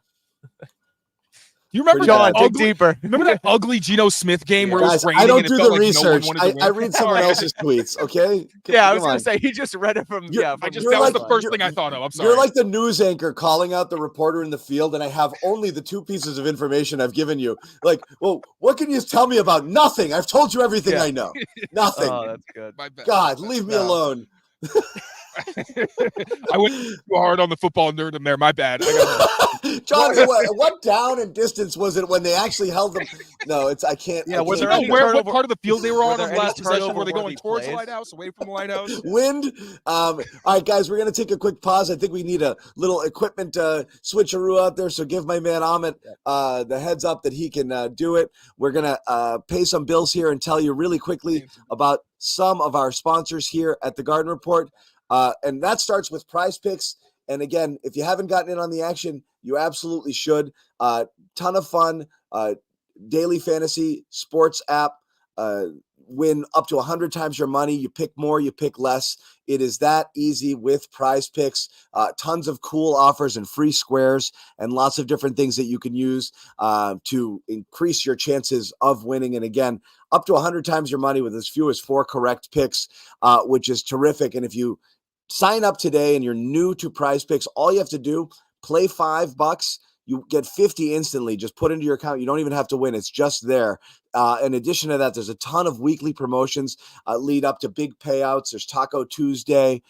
You remember John, that dig deeper. Remember that ugly Geno Smith game where it was Guys, raining? I don't and it do felt the like research. No one wanted to I win? read someone else's tweets. Okay. I was going to say he just read it from. You're- From That You're was like- the first thing I thought of. I'm sorry. You're like the news anchor calling out the reporter in the field, and I have only the 2 pieces of information I've given you. Like, well, what can you tell me about? Nothing. I've told you everything I know. Nothing. Oh, that's good. My bad. God, leave me alone. I went too hard on the football nerdom there. My bad. John, what down and distance was it when they actually held them? No, I can't. Yeah, I was can't there You any know what turnover- part of the field they were on there the any last possession? Were they going turnover-worthy towards the plays? lighthouse, away from the lighthouse? Wind. All right, guys, we're going to take a quick pause. I think we need a little equipment switcheroo out there. So give my man Amit the heads up that he can do it. We're going to pay some bills here and tell you really quickly about some of our sponsors here at the Garden Report. And that starts with Prize Picks. And again, if you haven't gotten in on the action, you absolutely should. Ton of fun. Daily fantasy sports app. Win up to 100 times your money. You pick more, you pick less. It is that easy with Prize Picks. Tons of cool offers and free squares and lots of different things that you can use to increase your chances of winning. And again, up to 100 times your money with as few as 4 correct picks, which is terrific. And if you sign up today and you're new to Prize Picks, all you have to do, play $5. You get 50 instantly. Just put into your account. You don't even have to win. It's just there. In addition to that, there's a ton of weekly promotions lead up to big payouts. There's Taco Tuesday.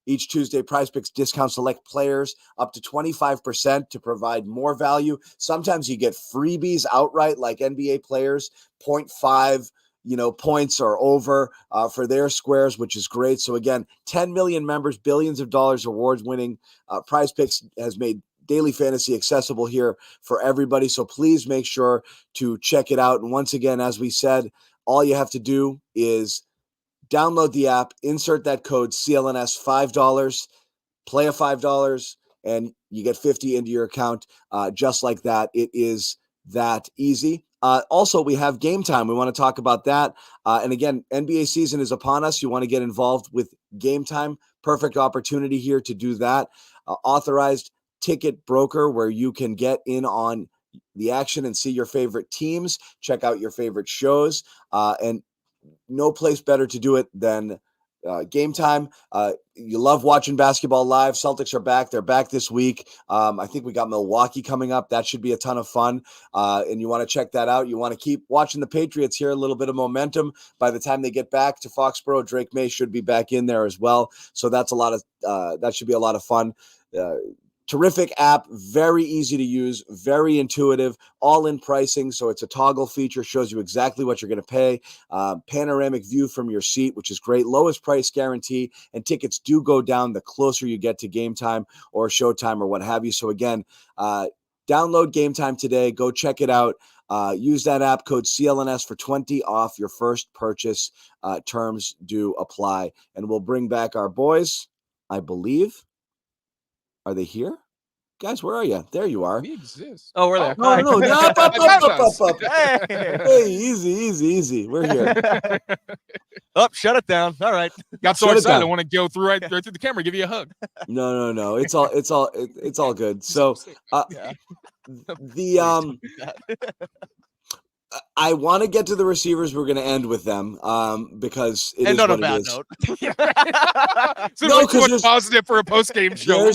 Each Tuesday, Prize Picks discounts select players up to 25% to provide more value. Sometimes you get freebies outright, like NBA players, 0.5 points or over for their squares, which is great. So again, 10 million members, billions of dollars awards winning. Prize Picks has made daily fantasy accessible here for everybody. So please make sure to check it out. And once again, as we said, all you have to do is download the app, insert that code CLNS $5, play a $5, and you get 50 into your account just like that. It is that easy. Also, we have Game Time. We want to talk about that. And again, NBA season is upon us. You want to get involved with Game Time. Perfect opportunity here to do that. Authorized ticket broker where you can get in on the action and see your favorite teams, check out your favorite shows, and no place better to do it than Game Time. You love watching basketball live. Celtics are back. They're back this week. I think we got Milwaukee coming up. That should be a ton of fun. And you want to check that out. You want to keep watching the Patriots here, a little bit of momentum. By the time they get back to Foxborough, Drake Maye should be back in there as well. So that's that should be a lot of fun. Terrific app, very easy to use, very intuitive, all in pricing. So it's a toggle feature, shows you exactly what you're going to pay. Panoramic view from your seat, which is great. Lowest price guarantee, and tickets do go down the closer you get to Game Time or Showtime or what have you. So again, download Game Time today. Go check it out. Use that app code CLNS for 20 off your first purchase. Terms do apply. And we'll bring back our boys, I believe. Are they here? Guys, where are you? There you are. We exist. Oh, we're there. No. Up. Hey. Hey, easy. We're here. Oh, shut it down. All right. Got so Shut it excited. down. I want to go through right through the camera, give you a hug. No. It's all good. So, Yeah. the I want to get to the receivers. We're going to end with them because it is on a what it bad is. note. So No, no, 'cause there's- positive for a post-game show.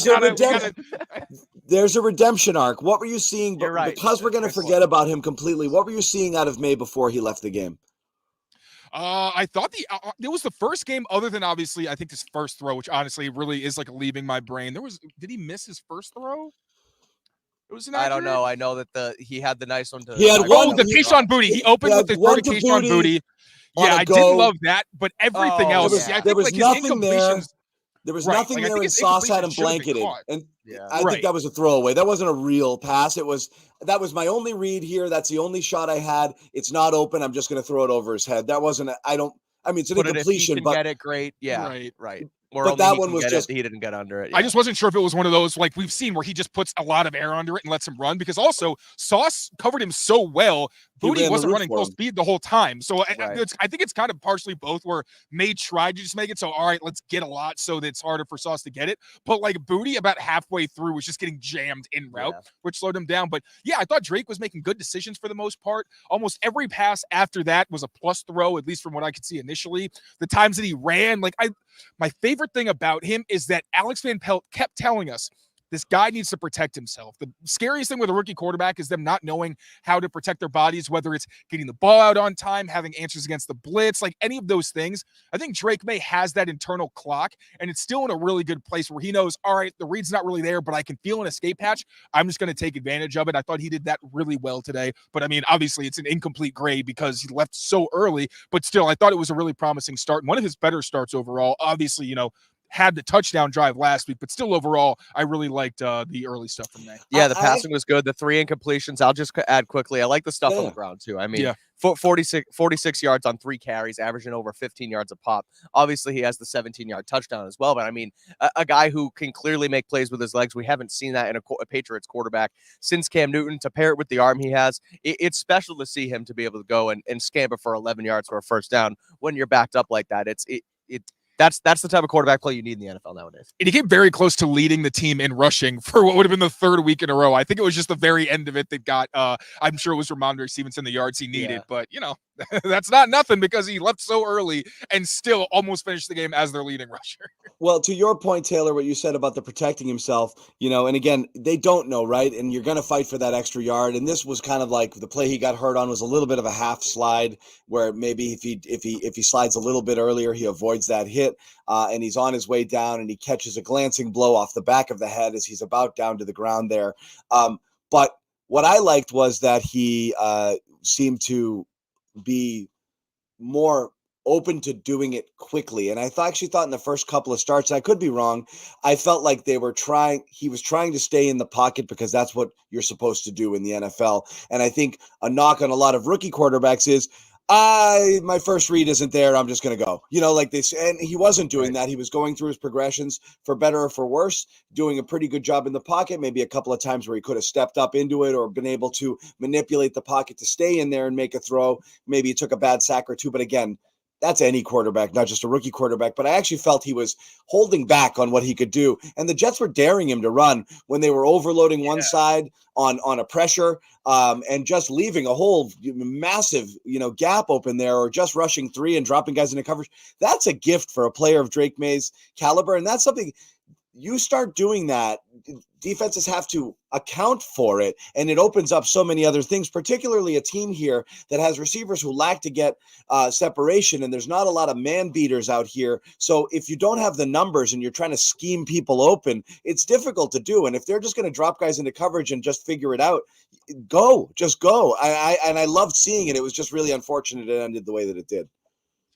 There's a redemption arc. What were you seeing? You're right. Because we're going to forget about him completely. What were you seeing out of Maye before he left the game? I thought it was the first game, other than obviously I think his first throw, which honestly really is like leaving my brain. Did he miss his first throw? It was I don't know. I know that he had the nice one to. He had one. The Keyshawn Booty. He opened with the throw to Keyshawn Booty. Yeah, I didn't love that, but everything else. I think was nothing there. There was nothing there, and Sauce had him blanketed. And I think that was a throwaway. That wasn't a real pass. That was my only read here. That's the only shot I had. It's not open. I'm just going to throw it over his head. That wasn't, it's an incompletion. But get it, great. Yeah, right. But that one was just, he didn't get under it. Yeah. I just wasn't sure if it was one of those like we've seen where he just puts a lot of air under it and lets him run, because also Sauce covered him so well. Booty wasn't running full speed the whole time. So I think it's kind of partially both, where Maye tried to just make it so, all right, let's get a lot so that it's harder for Sauce to get it. But like Booty about halfway through was just getting jammed en route, which slowed him down. But yeah, I thought Drake was making good decisions for the most part. Almost every pass after that was a plus throw, at least from what I could see initially. The times that he ran, my favorite thing about him is that Alex Van Pelt kept telling us this guy needs to protect himself. The scariest thing with a rookie quarterback is them not knowing how to protect their bodies, whether it's getting the ball out on time, having answers against the blitz, like any of those things. I think Drake Maye has that internal clock, and it's still in a really good place where he knows, all right, the read's not really there, but I can feel an escape hatch. I'm just going to take advantage of it. I thought he did that really well today. But I mean, obviously it's an incomplete grade because he left so early, but still, I thought it was a really promising start. And one of his better starts overall. Obviously, had the touchdown drive last week, but still overall, I really liked the early stuff from Maye. Yeah, the passing was good. The 3 incompletions, I'll just add quickly. I like the stuff on the ground too. I mean, 46 yards on 3 carries, averaging over 15 yards a pop. Obviously, he has the 17-yard touchdown as well. But I mean, a guy who can clearly make plays with his legs. We haven't seen that in a Patriots quarterback since Cam Newton. To pair it with the arm he has, it's special to see him to be able to go and scamper for 11 yards for a first down when you're backed up like that. That's the type of quarterback play you need in the NFL nowadays. And he came very close to leading the team in rushing for what would have been the 3rd week in a row. I think it was just the very end of it that got, I'm sure it was Ramondre Stevenson the yards he needed. But, that's not nothing because he left so early and still almost finished the game as their leading rusher. Well, to your point, Taylor, what you said about the protecting himself, and again, they don't know, right? And you're going to fight for that extra yard. And this was kind of like the play he got hurt on was a little bit of a half slide where maybe if he slides a little bit earlier, he avoids that hit and he's on his way down and he catches a glancing blow off the back of the head as he's about down to the ground there. But what I liked was that he seemed to be more open to doing it quickly. And I actually thought in the first couple of starts, I could be wrong, I felt like he was trying to stay in the pocket because that's what you're supposed to do in the NFL. And I think a knock on a lot of rookie quarterbacks is, my first read isn't there, I'm just going to go, like this. And he wasn't doing that. He was going through his progressions for better or for worse, doing a pretty good job in the pocket, maybe a couple of times where he could have stepped up into it or been able to manipulate the pocket to stay in there and make a throw. Maybe he took a bad sack or two, but again, that's any quarterback, not just a rookie quarterback. But I actually felt he was holding back on what he could do. And the Jets were daring him to run when they were overloading one side on a pressure and just leaving a whole massive, gap open there, or just rushing 3 and dropping guys into coverage. That's a gift for a player of Drake Maye's caliber. And that's something you start doing that. Defenses have to account for it, and it opens up so many other things, particularly a team here that has receivers who lack to get separation, and there's not a lot of man beaters out here. So if you don't have the numbers and you're trying to scheme people open, it's difficult to do. And if they're just going to drop guys into coverage and just figure it out, just go. I loved seeing it. It was just really unfortunate it ended the way that it did.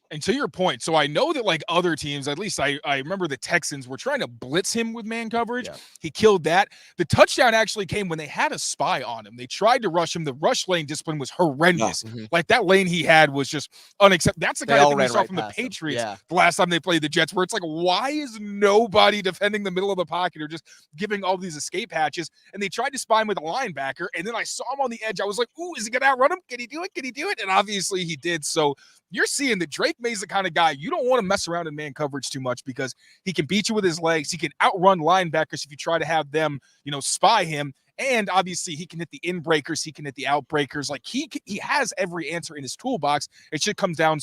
And to your point, so I know that like other teams, at least I remember the Texans were trying to blitz him with man coverage. Yeah. He killed that. The touchdown actually came when they had a spy on him. They tried to rush him. The rush lane discipline was horrendous. Yeah. Mm-hmm. Like that lane he had was just unacceptable. That's the kind of thing we saw from the Patriots the last time they played the Jets, where it's like, why is nobody defending the middle of the pocket or just giving all these escape hatches? And they tried to spy him with a linebacker. And then I saw him on the edge. I was like, ooh, is he going to outrun him? Can he do it? Can he do it? And obviously he did. So you're seeing that Drake Maye's the kind of guy you don't want to mess around in man coverage too much because he can beat you with his legs. He can outrun linebackers if you try to have them, spy him. And obviously he can hit the in breakers, he can hit the out breakers. Like he has every answer in his toolbox. It just comes down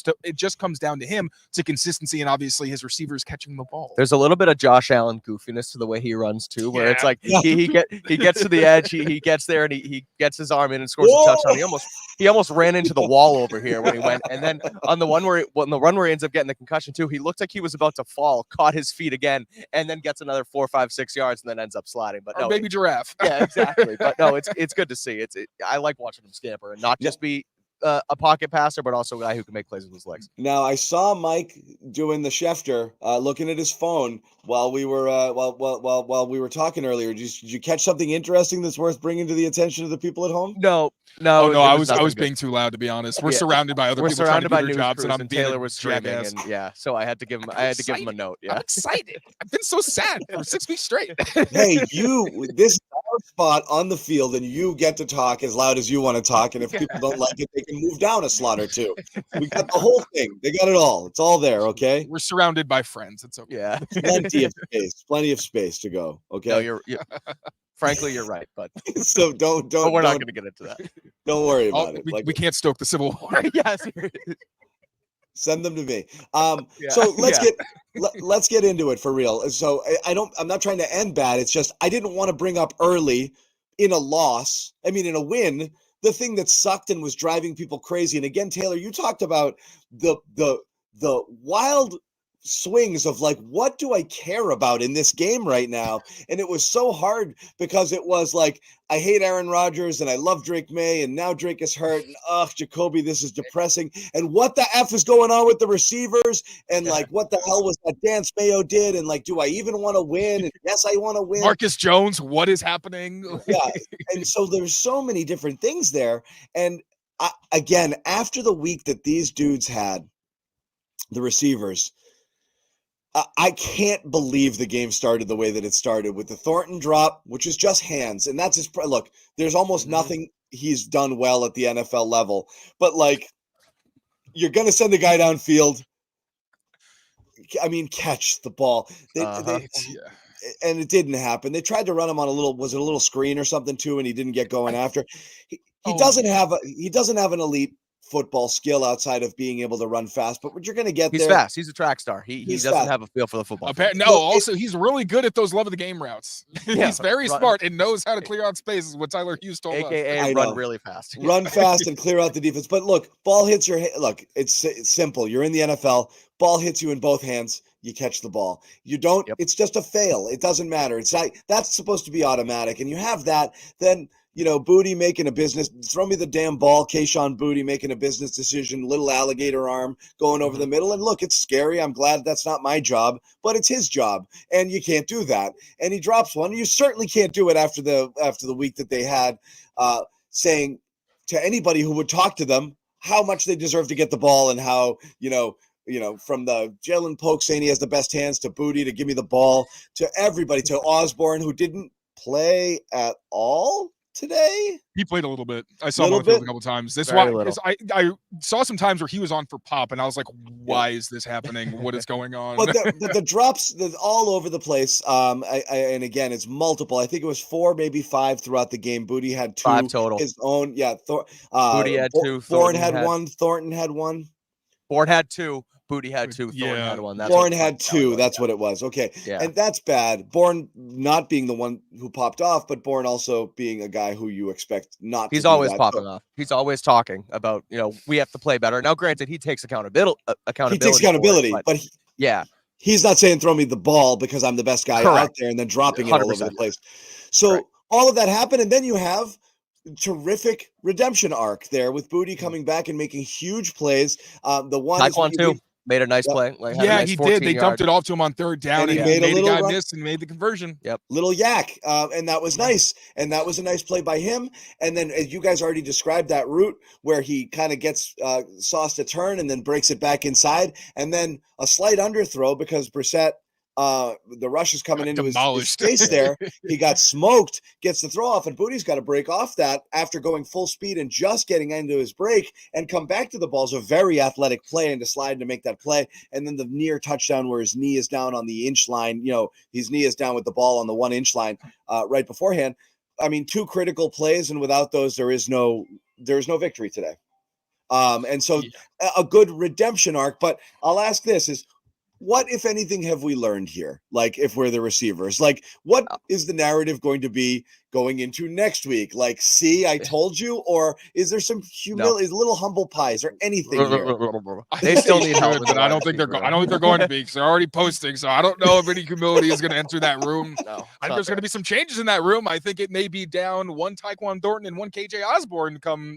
to him, to consistency, and obviously his receivers catching the ball. There's a little bit of Josh Allen goofiness to the way he runs too, where it's like he gets to the edge, he gets there, and he gets his arm in and scores a touchdown. He almost ran into the wall over here when he went, and then on the one where he ends up getting the concussion too, he looked like he was about to fall, caught his feet again, and then gets another 4, 5, 6 yards, and then ends up sliding. But no, baby giraffe. Yeah, exactly. But no, it's good to see. I like watching him scamper and not just be a pocket passer, but also a guy who can make plays with his legs. Now, I saw Mike doing the Schefter, looking at his phone while we were while we were talking earlier. Did you catch something interesting that's worth bringing to the attention of the people at home? No. I was being too loud, to be honest. We're surrounded by other people trying to do their jobs, and I'm Taylor was screaming, and so I had to give him a note. Yeah, I'm excited. I've been so sad for 6 weeks straight. Hey, this is our spot on the field, and you get to talk as loud as you want to talk. And if people don't like it, they can move down a slot or two. We got the whole thing. They got it all. It's all there. Okay. We're surrounded by friends. It's okay. Yeah. Plenty of space to go. Okay. No, you're frankly, you're right, but so don't. But we're not going to get into that. Don't worry about it. We can't stoke the Civil War. Yes. Send them to me. So let's get into it for real. So I'm not trying to end bad. It's just I didn't want to bring up early in a loss. I mean, in a win, the thing that sucked and was driving people crazy. And again, Taylor, you talked about the wild swings of like, what do I care about in this game right now? And it was so hard because it was like, I hate Aaron Rodgers and I love Drake Maye, and now Drake is hurt, and Jacoby, this is depressing. And what the F is going on with the receivers? And like, what the hell was that dance Mayo did? And like, do I even want to win? And yes, I want to win. Marcus Jones, what is happening? Yeah. And so there's so many different things there. And again, after the week that these dudes had, the receivers, I can't believe the game started the way that it started with the Thornton drop, which is just hands. And that's his look. There's almost nothing he's done well at the NFL level, but like, you're going to send the guy downfield. I mean, catch the ball. And it didn't happen. They tried to run him on a little screen or something too, and he didn't get going after. He doesn't have an elite football skill outside of being able to run fast, but you're going to get there. He's fast. He's a track star. He doesn't fast. Have a feel for the football. Also he's really good at those love of the game routes. He's very smart and knows how to clear out spaces. What Tyler Hughes told us. AKA run really fast. Run fast and clear out the defense. But look, ball hits your look. It's simple. You're in the NFL. Ball hits you in both hands. You catch the ball. You don't. Yep. It's just a fail. It doesn't matter. It's like that's supposed to be automatic, and you have that. Then. Booty making a business, throw me the damn ball, Kayshon Booty making a business decision, little alligator arm going over the middle. And look, it's scary. I'm glad that's not my job, but it's his job. And you can't do that. And he drops one. You certainly can't do it after the week that they had, saying to anybody who would talk to them how much they deserve to get the ball and how, from the Jalen Polk saying he has the best hands to Booty to give me the ball to everybody, to Osborne, who didn't play at all today. He played a little bit. I saw him on the field a couple times. I saw some times where he was on for pop, and I was like, why is this happening? What is going on? But the drops, they're all over the place. And again, it's multiple. I think it was 4, maybe 5 throughout the game. Booty had 2. 5 total. His own, Booty had 2. Thornton had 1. Thornton had 1. Bourne had 2. Booty had 2. Thornton had 1. Bourne had 2. That's what it was. Okay. Yeah. And that's bad. Bourne not being the one who popped off, but Bourne also being a guy who you expect not to. He's always popping off. He's always talking about, we have to play better. Now, granted, he takes accountability. He takes accountability, but he's not saying throw me the ball because I'm the best guy out there and then dropping it all over the place. So all of that happened, and then you have terrific redemption arc there with Booty coming back and making huge plays. The one too. Made a nice play. He did. They dumped it off to him on 3rd down, and he made a guy miss and made the conversion. Yep. Little yak. And that was nice. And that was a nice play by him. And then as you guys already described that route where he kind of gets sauced a turn and then breaks it back inside. And then a slight underthrow because Brissett, the rush is coming into his face there. He got smoked, gets the throw off, and Booty's got to break off that after going full speed and just getting into his break and come back to the ball. Is a very athletic play and to slide to make that play. And then the near touchdown where his knee is down on the inch line, his knee is down with the ball on the 1 inch line right beforehand. two critical plays, and without those, there is no victory today. And so a good redemption arc. But I'll ask this: is what, if anything, have we learned here? Like, if we're the receivers, like, what is the narrative going to be going into next week? Like, see, I told you, or is there some humility, little humble pies, or anything here? They still need help, but I don't think they're going to be, because they're already posting. So I don't know if any humility is going to enter that room. No, I think there's going to be some changes in that room. I think it may be down one Tyquan Thornton and one KJ Osborne come.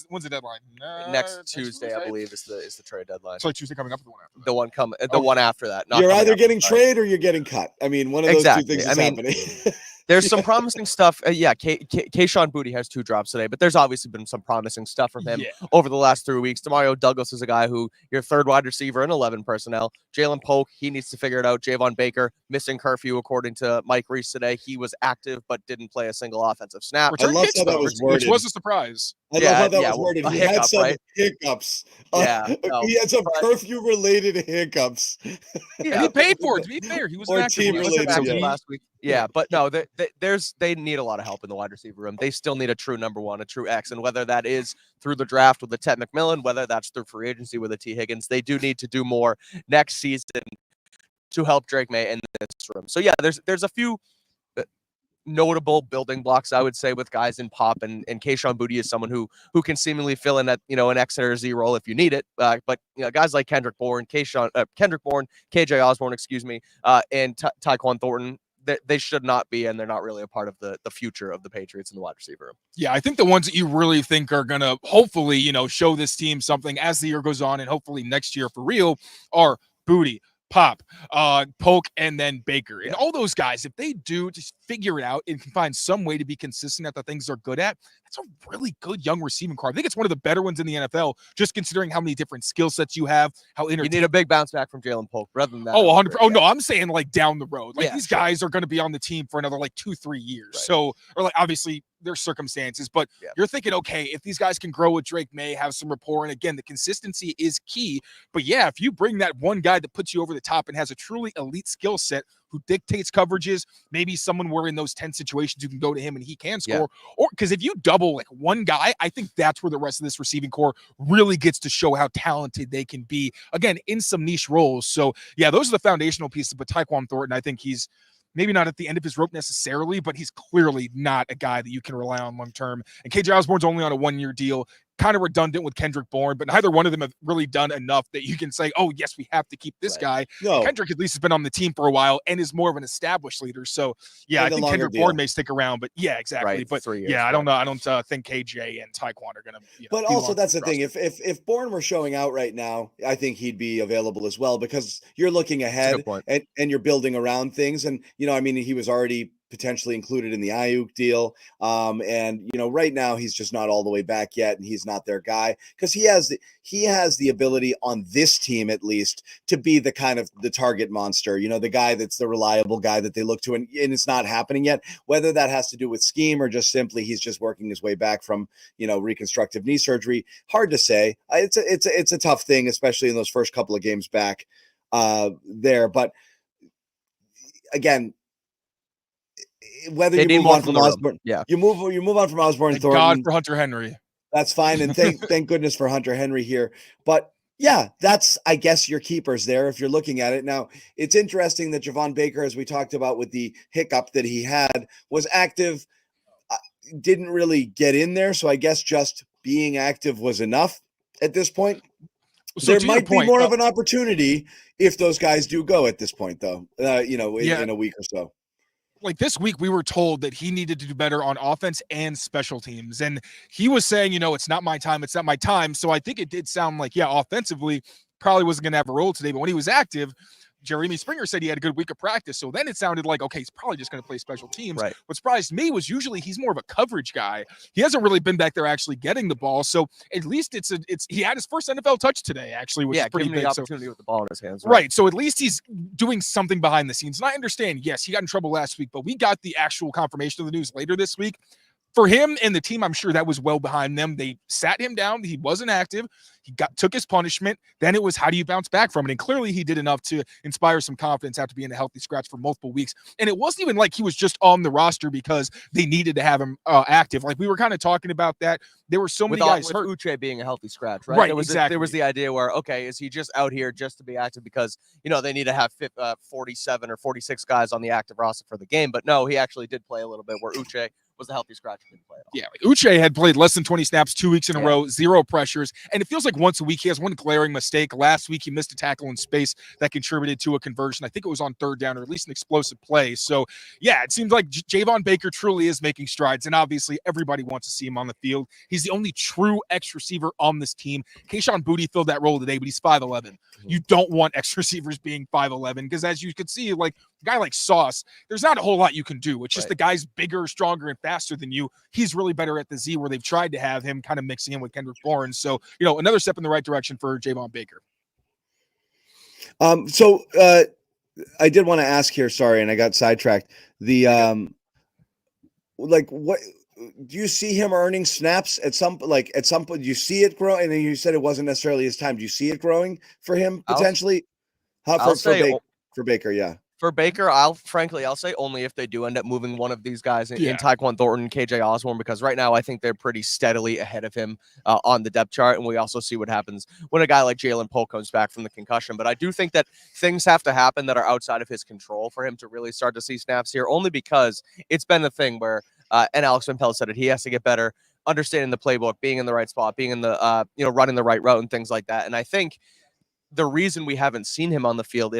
When's the deadline? Next Tuesday, I believe, is the trade deadline. So Tuesday coming up, the one coming, the one after that. You're either getting traded or you're getting cut. I mean, one of those two things is happening. There's some promising stuff. Kayshon Boutte has 2 drops today, but there's obviously been some promising stuff from him over the last 3 weeks. Demario Douglas is a guy who, your third wide receiver in 11 personnel. Jalen Polk, he needs to figure it out. Javon Baker, missing curfew, according to Mike Reese today. He was active, but didn't play a single offensive snap. I love how that was worded. Which was a surprise. I love how that was worded. He had some hiccups. He had some curfew-related hiccups. And he paid for it, to be fair. He was team-related last week. But no, they need a lot of help in the wide receiver room. They still need a true number one, a true X, and whether that is through the draft with the Ted McMillan, whether that's through free agency with a T. Higgins, they do need to do more next season to help Drake Maye in this room. So there's a few notable building blocks, I would say, with guys in pop, and Kayshon Boutte is someone who can seemingly fill in at an X or Z role if you need it. But guys like Kendrick Bourne, KJ Osborne, and Tyquan Thornton, they should not be, and they're not really a part of the future of the Patriots in the wide receiver room. Yeah, I think the ones that you really think are going to hopefully, show this team something as the year goes on, and hopefully next year for real, are Boutte, Pop, Polk, and then Baker. And all those guys, if they do just figure it out and can find some way to be consistent at the things they're good at, that's a really good young receiving core. I think it's one of the better ones in the NFL, just considering how many different skill sets you have. You need a big bounce back from Jalen Polk rather than that. 100%. Oh, no, I'm saying like down the road. Like these guys are going to be on the team for another 2-3 years. Right. So, or like obviously there's circumstances, but you're thinking, okay, if these guys can grow with Drake Maye, have some rapport, and again, the consistency is key. But if you bring that one guy that puts you over the top and has a truly elite skill set who dictates coverages, maybe someone where in those 10 situations you can go to him and he can score. Or because if you double one guy, I think that's where the rest of this receiving core really gets to show how talented they can be, again, in some niche roles. So those are the foundational pieces. But Tyquan Thornton, I think he's maybe not at the end of his rope necessarily, but he's clearly not a guy that you can rely on long term. And KJ Osborne's only on a 1-year deal. Kind of redundant with Kendrick Bourne, but neither one of them have really done enough that you can say, oh, yes, we have to keep this guy. No. Kendrick at least has been on the team for a while and is more of an established leader. So, I think Kendrick Bourne may stick around, but exactly. Right, but 3 years, I don't know. I don't think KJ and Taekwon are going to. But also, that's the thing. If Bourne were showing out right now, I think he'd be available as well, because you're looking ahead and you're building around things. And, he was already potentially included in the Ayuk deal. And right now he's just not all the way back yet, and he's not their guy, because he has the ability on this team at least to be the kind of the target monster, the guy that's the reliable guy that they look to, and it's not happening yet. Whether that has to do with scheme or just simply he's just working his way back from reconstructive knee surgery, hard to say. It's a tough thing, especially in those first couple of games back there. But again, whether you move on from Osborne, you move on from Osborne and Thornton. God for Hunter Henry. That's fine, and thank goodness for Hunter Henry here. But that's, I guess, your keepers there if you're looking at it. Now, it's interesting that Javon Baker, as we talked about with the hiccup that he had, was active, didn't really get in there. So I guess just being active was enough at this point. So there might be more of an opportunity if those guys do go at this point, though, in a week or so. Like this week, we were told that he needed to do better on offense and special teams. And he was saying, it's not my time. It's not my time. So I think it did sound like, offensively, probably wasn't going to have a role today. But when he was active, Jeremy Springer said he had a good week of practice. So then it sounded like, okay, he's probably just going to play special teams. Right. What surprised me was usually he's more of a coverage guy. He hasn't really been back there actually getting the ball. So at least he had his first NFL touch today, actually, which is pretty big. Opportunity with the ball in his hands. Right. So at least he's doing something behind the scenes. And I understand, yes, he got in trouble last week, but we got the actual confirmation of the news later this week. for him and the team, I'm sure that was well behind them. They sat him down. He wasn't active. He took his punishment. Then it was, how do you bounce back from it? And clearly he did enough to inspire some confidence after being a healthy scratch for multiple weeks. And it wasn't even like he was just on the roster because they needed to have him active. Like, we were kind of talking about that. There were so many guys hurt. Uche being a healthy scratch, right? Right, There was the idea where, okay, is he just out here just to be active because, they need to have 47 or 46 guys on the active roster for the game. But no, he actually did play a little bit where Uche was a healthy scratch and didn't play at all. Yeah, like Uche had played less than 20 snaps 2 weeks in a row, 0 pressures, and it feels like once a week he has one glaring mistake. Last week he missed a tackle in space that contributed to a conversion. I think it was on 3rd down, or at least an explosive play. So, yeah, it seems like Javon Baker truly is making strides, and obviously everybody wants to see him on the field. He's the only true X receiver on this team. Kayshon Boutte filled that role today, but he's 5'11". You don't want X receivers being 5'11", because as you can see, like a guy like Sauce, there's not a whole lot you can do. It's just the guy's bigger, stronger, and faster than you. He's really better at the Z, where they've tried to have him kind of mixing in with Kendrick Bourne. So, another step in the right direction for Javon Baker. I did want to ask here, sorry, and I got sidetracked. What do you see him earning snaps at some point? Do you see it grow? And then you said it wasn't necessarily his time. Do you see it growing for him potentially? For Baker, yeah. For Baker, I'll say only if they do end up moving one of these guys in Tyquan Thornton, KJ Osborne, because right now I think they're pretty steadily ahead of him on the depth chart, and we also see what happens when a guy like Jalen Polk comes back from the concussion. But I do think that things have to happen that are outside of his control for him to really start to see snaps here, only because it's been a thing where, and Alex Van Pelt said it, he has to get better, understanding the playbook, being in the right spot, being in the, running the right route and things like that. And I think the reason we haven't seen him on the field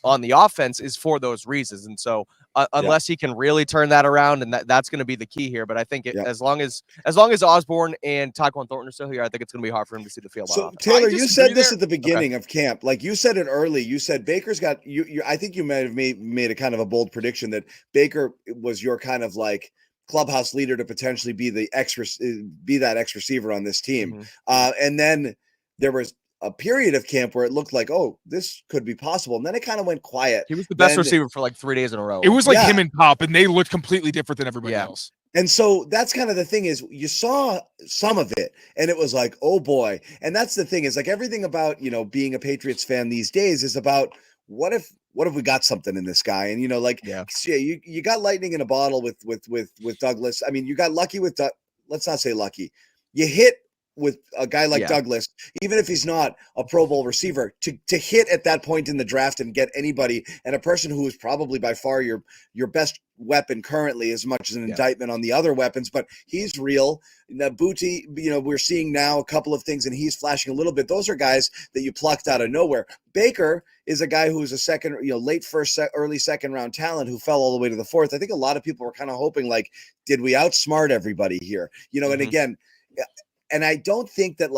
on the offense is for those reasons. And so unless he can really turn that around, and that's going to be the key here. But I think as long as Osborne and Tyquan Thornton are still here, I think it's going to be hard for him to see the field. So Taylor, you said this at the beginning of camp. Like, you said it early. You said Baker's got you. I think you might have made a kind of a bold prediction that Baker was your kind of like clubhouse leader to potentially be that X receiver on this team. And then there was a period of camp where it looked like, oh, this could be possible. And then it kind of went quiet. He was the best receiver for like 3 days in a row. It was like him and Pop, and they looked completely different than everybody else. And so that's kind of the thing, is you saw some of it and it was like, oh boy. And that's the thing, is like everything about, being a Patriots fan these days is about what if we got something in this guy? And, you got lightning in a bottle with Douglas. I mean, you got lucky with, let's not say lucky. You hit with a guy like Douglas, even if he's not a Pro Bowl receiver, to hit at that point in the draft and get anybody, and a person who is probably by far your best weapon currently, as much as an indictment on the other weapons, but he's real. Now, Boutte, we're seeing now a couple of things, and he's flashing a little bit. Those are guys that you plucked out of nowhere. Baker is a guy who's a second, late first, early second round talent who fell all the way to the 4th. I think a lot of people were kind of hoping, like, did we outsmart everybody here? And again, and I don't think that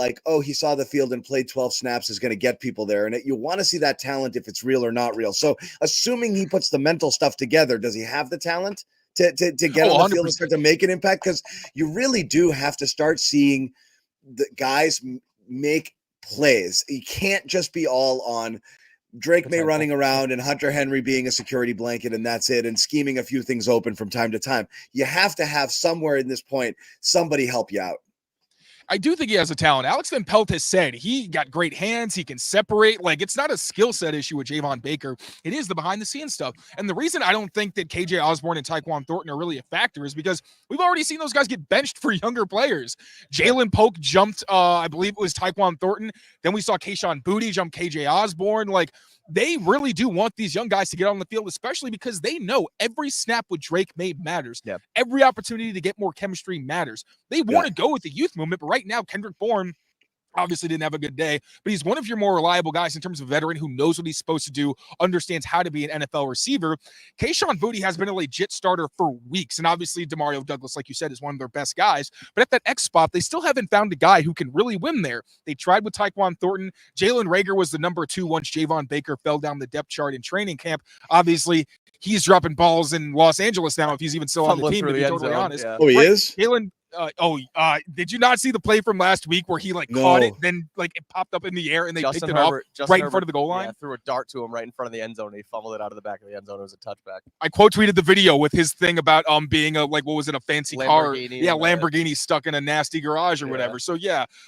he saw the field and played 12 snaps is going to get people there. And you want to see that talent if it's real or not real. So assuming he puts the mental stuff together, does he have the talent to get on the field and start to make an impact? Because you really do have to start seeing the guys make plays. You can't just be all on Drake Maye running around and Hunter Henry being a security blanket and that's it, and scheming a few things open from time to time. You have to have somewhere in this point somebody help you out. I do think he has a talent. Alex Van Pelt has said he got great hands. He can separate. Like, it's not a skill set issue with Javon Baker. It is the behind the scenes stuff. And the reason I don't think that KJ Osborne and Tyquan Thornton are really a factor is because we've already seen those guys get benched for younger players. Jalen Polk jumped, I believe it was Tyquan Thornton. Then we saw Kayshon Boutte jump KJ Osborne. Like, they really do want these young guys to get on the field, especially because they know every snap with Drake Maye matters. Yep. Every opportunity to get more chemistry matters. They want to go with the youth movement, but right now, Kendrick Bourne obviously didn't have a good day, but he's one of your more reliable guys in terms of a veteran who knows what he's supposed to do, understands how to be an NFL receiver. Kayshon Boutte has been a legit starter for weeks, and obviously Demario Douglas, like you said, is one of their best guys, but at that X spot, they still haven't found a guy who can really win there. They tried with Tyquan Thornton. Jalen Reagor was the number 2 once Javon Baker fell down the depth chart in training camp. Obviously, he's dropping balls in Los Angeles now, if he's even still on the team, to be totally honest. Yeah. Oh, he is? Jalen Did you not see the play from last week where he caught it, then it popped up in the air and they picked it up right in front of the goal line? Yeah, threw a dart to him right in front of the end zone and he fumbled it out of the back of the end zone. It was a touchback. I quote tweeted the video with his thing about being a what was it, a fancy car? Yeah, Lamborghini stuck in a nasty garage or whatever. So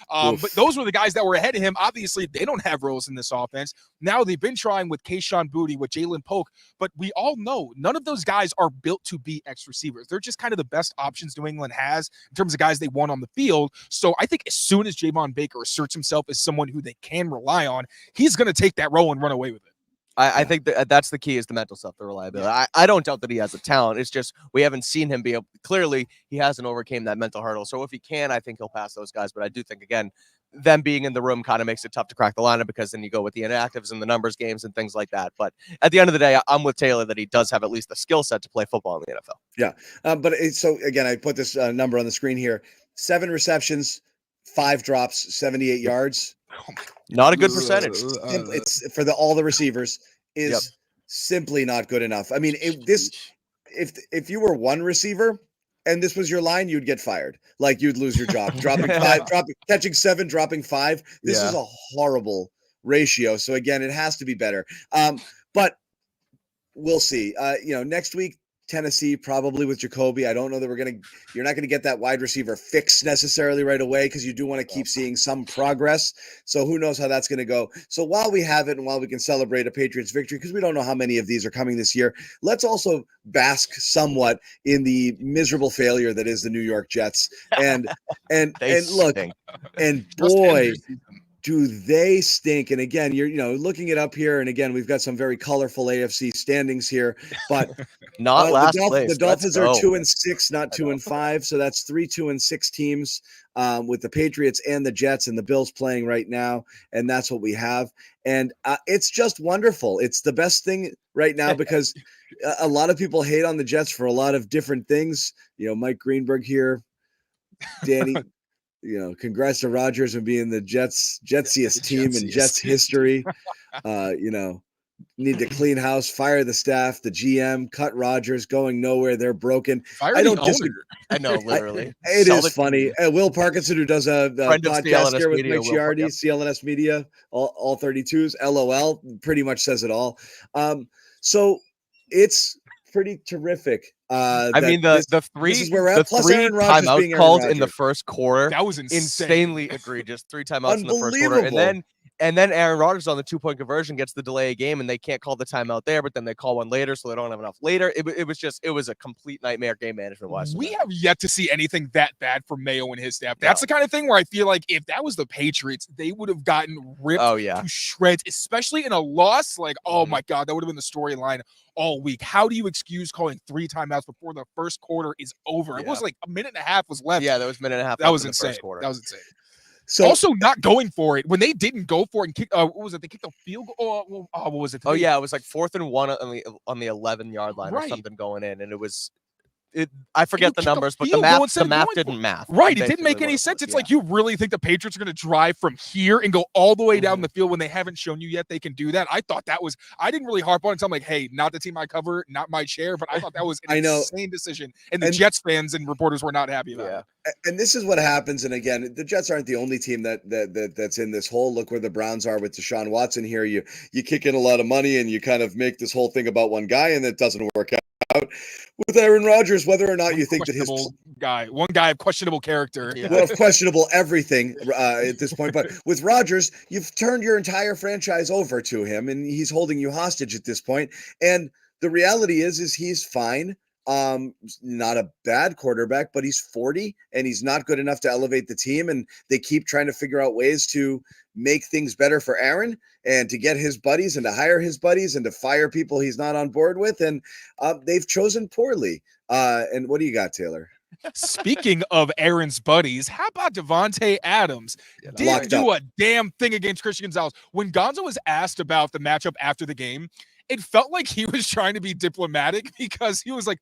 but those were the guys that were ahead of him. Obviously, they don't have roles in this offense. Now they've been trying with Kayshon Boutte, with Jalen Polk, but we all know none of those guys are built to be X receivers. They're just kind of the best options New England has in terms of guys they want on the field. So I think as soon as Javon Baker asserts himself as someone who they can rely on, he's going to take that role and run away with it. I think that's the key, is the mental stuff, the reliability. I don't doubt that he has the talent. It's just we haven't seen him be able. Clearly, he hasn't overcame that mental hurdle. So if he can, I think he'll pass those guys. But I do think, again, them being in the room kind of makes it tough to crack the lineup, because then you go with the inactives and the numbers games and things like that. But at the end of the day, I'm with Taylor that he does have at least the skill set to play football in the NFL. Yeah. So again, I put this number on the screen here: 7 receptions, 5 drops, 78 yards. Not a good percentage. It's for all the receivers is simply not good enough. I mean, if you were one receiver and this was your line, you'd get fired. Like, you'd lose your job. Catching 7, dropping 5. This is a horrible ratio. So again, it has to be better. But we'll see. Next week, Tennessee, probably with Jacoby. I don't know that you're not going to get that wide receiver fix necessarily right away, because you do want to keep seeing some progress. So who knows how that's going to go. So while we have it and while we can celebrate a Patriots victory, because we don't know how many of these are coming this year, let's also bask somewhat in the miserable failure that is the New York Jets. And look, and boy, do they stink. And again, you're looking it up here, and again, we've got some very colorful AFC standings here, but not last place. The Dolphins are 2-6, not 2-5. So that's 3 2-6 teams, with the Patriots and the Jets and the Bills playing right now. And that's what we have. And it's just wonderful. It's the best thing right now, because a lot of people hate on the Jets for a lot of different things. Mike Greenberg here, Danny, congrats to Rodgers and being the Jetsiest team in Jets history. Need to clean house, fire the staff, the GM, cut Rodgers, going nowhere. They're broken. I don't disagree. I know, literally. It is funny. Will Parkinson, who does a podcast here with Mike Giardi, CLNS Media, all 32s, LOL, pretty much says it all. So it's pretty terrific. The three timeouts called in the first quarter, that was insanely egregious. 3 timeouts in the first quarter, and then Aaron Rodgers on the 2-point conversion gets the delay of game, and they can't call the timeout there, but then they call one later, so they don't have enough later. It was a complete nightmare game management wise. We have yet to see anything that bad from Mayo and his staff. That's the kind of thing where I feel like if that was the Patriots, they would have gotten ripped to shreds, especially in a loss. Oh my God, that would have been the storyline all week. How do you excuse calling 3 timeouts before the first quarter is over? It was like a minute and a half was left. Yeah, there was a minute and a half. That was insane. That was insane. So also not going for it when they didn't go for it and kick. What was it? They kicked a field goal. What was it? It was like 4th and 1 on the 11-yard line or something going in, and it was. I forget the numbers, but the math didn't math. Right, it didn't make any sense. It's like, you really think the Patriots are going to drive from here and go all the way down the field when they haven't shown you yet they can do that? I thought that was. I didn't really harp on it until I'm like, hey, not the team I cover, not my chair, but I thought that was an insane decision, and the Jets fans and reporters were not happy about it. And this is what happens. And again, the Jets aren't the only team that's in this hole. Look where the Browns are with Deshaun Watson here. You kick in a lot of money and you kind of make this whole thing about one guy, and it doesn't work out. With Aaron Rodgers, whether or not you think that one guy of questionable character, of questionable everything at this point, but with Rodgers, you've turned your entire franchise over to him, and he's holding you hostage at this point. And the reality is he's fine. Not a bad quarterback, but he's 40 and he's not good enough to elevate the team. And they keep trying to figure out ways to make things better for Aaron and to get his buddies and to hire his buddies and to fire people he's not on board with. And they've chosen poorly. And what do you got, Taylor? Speaking of Aaron's buddies, how about Devontae Adams? Didn't do a damn thing against Christian Gonzalez. When Gonzo was asked about the matchup after the game, it felt like he was trying to be diplomatic, because he was like,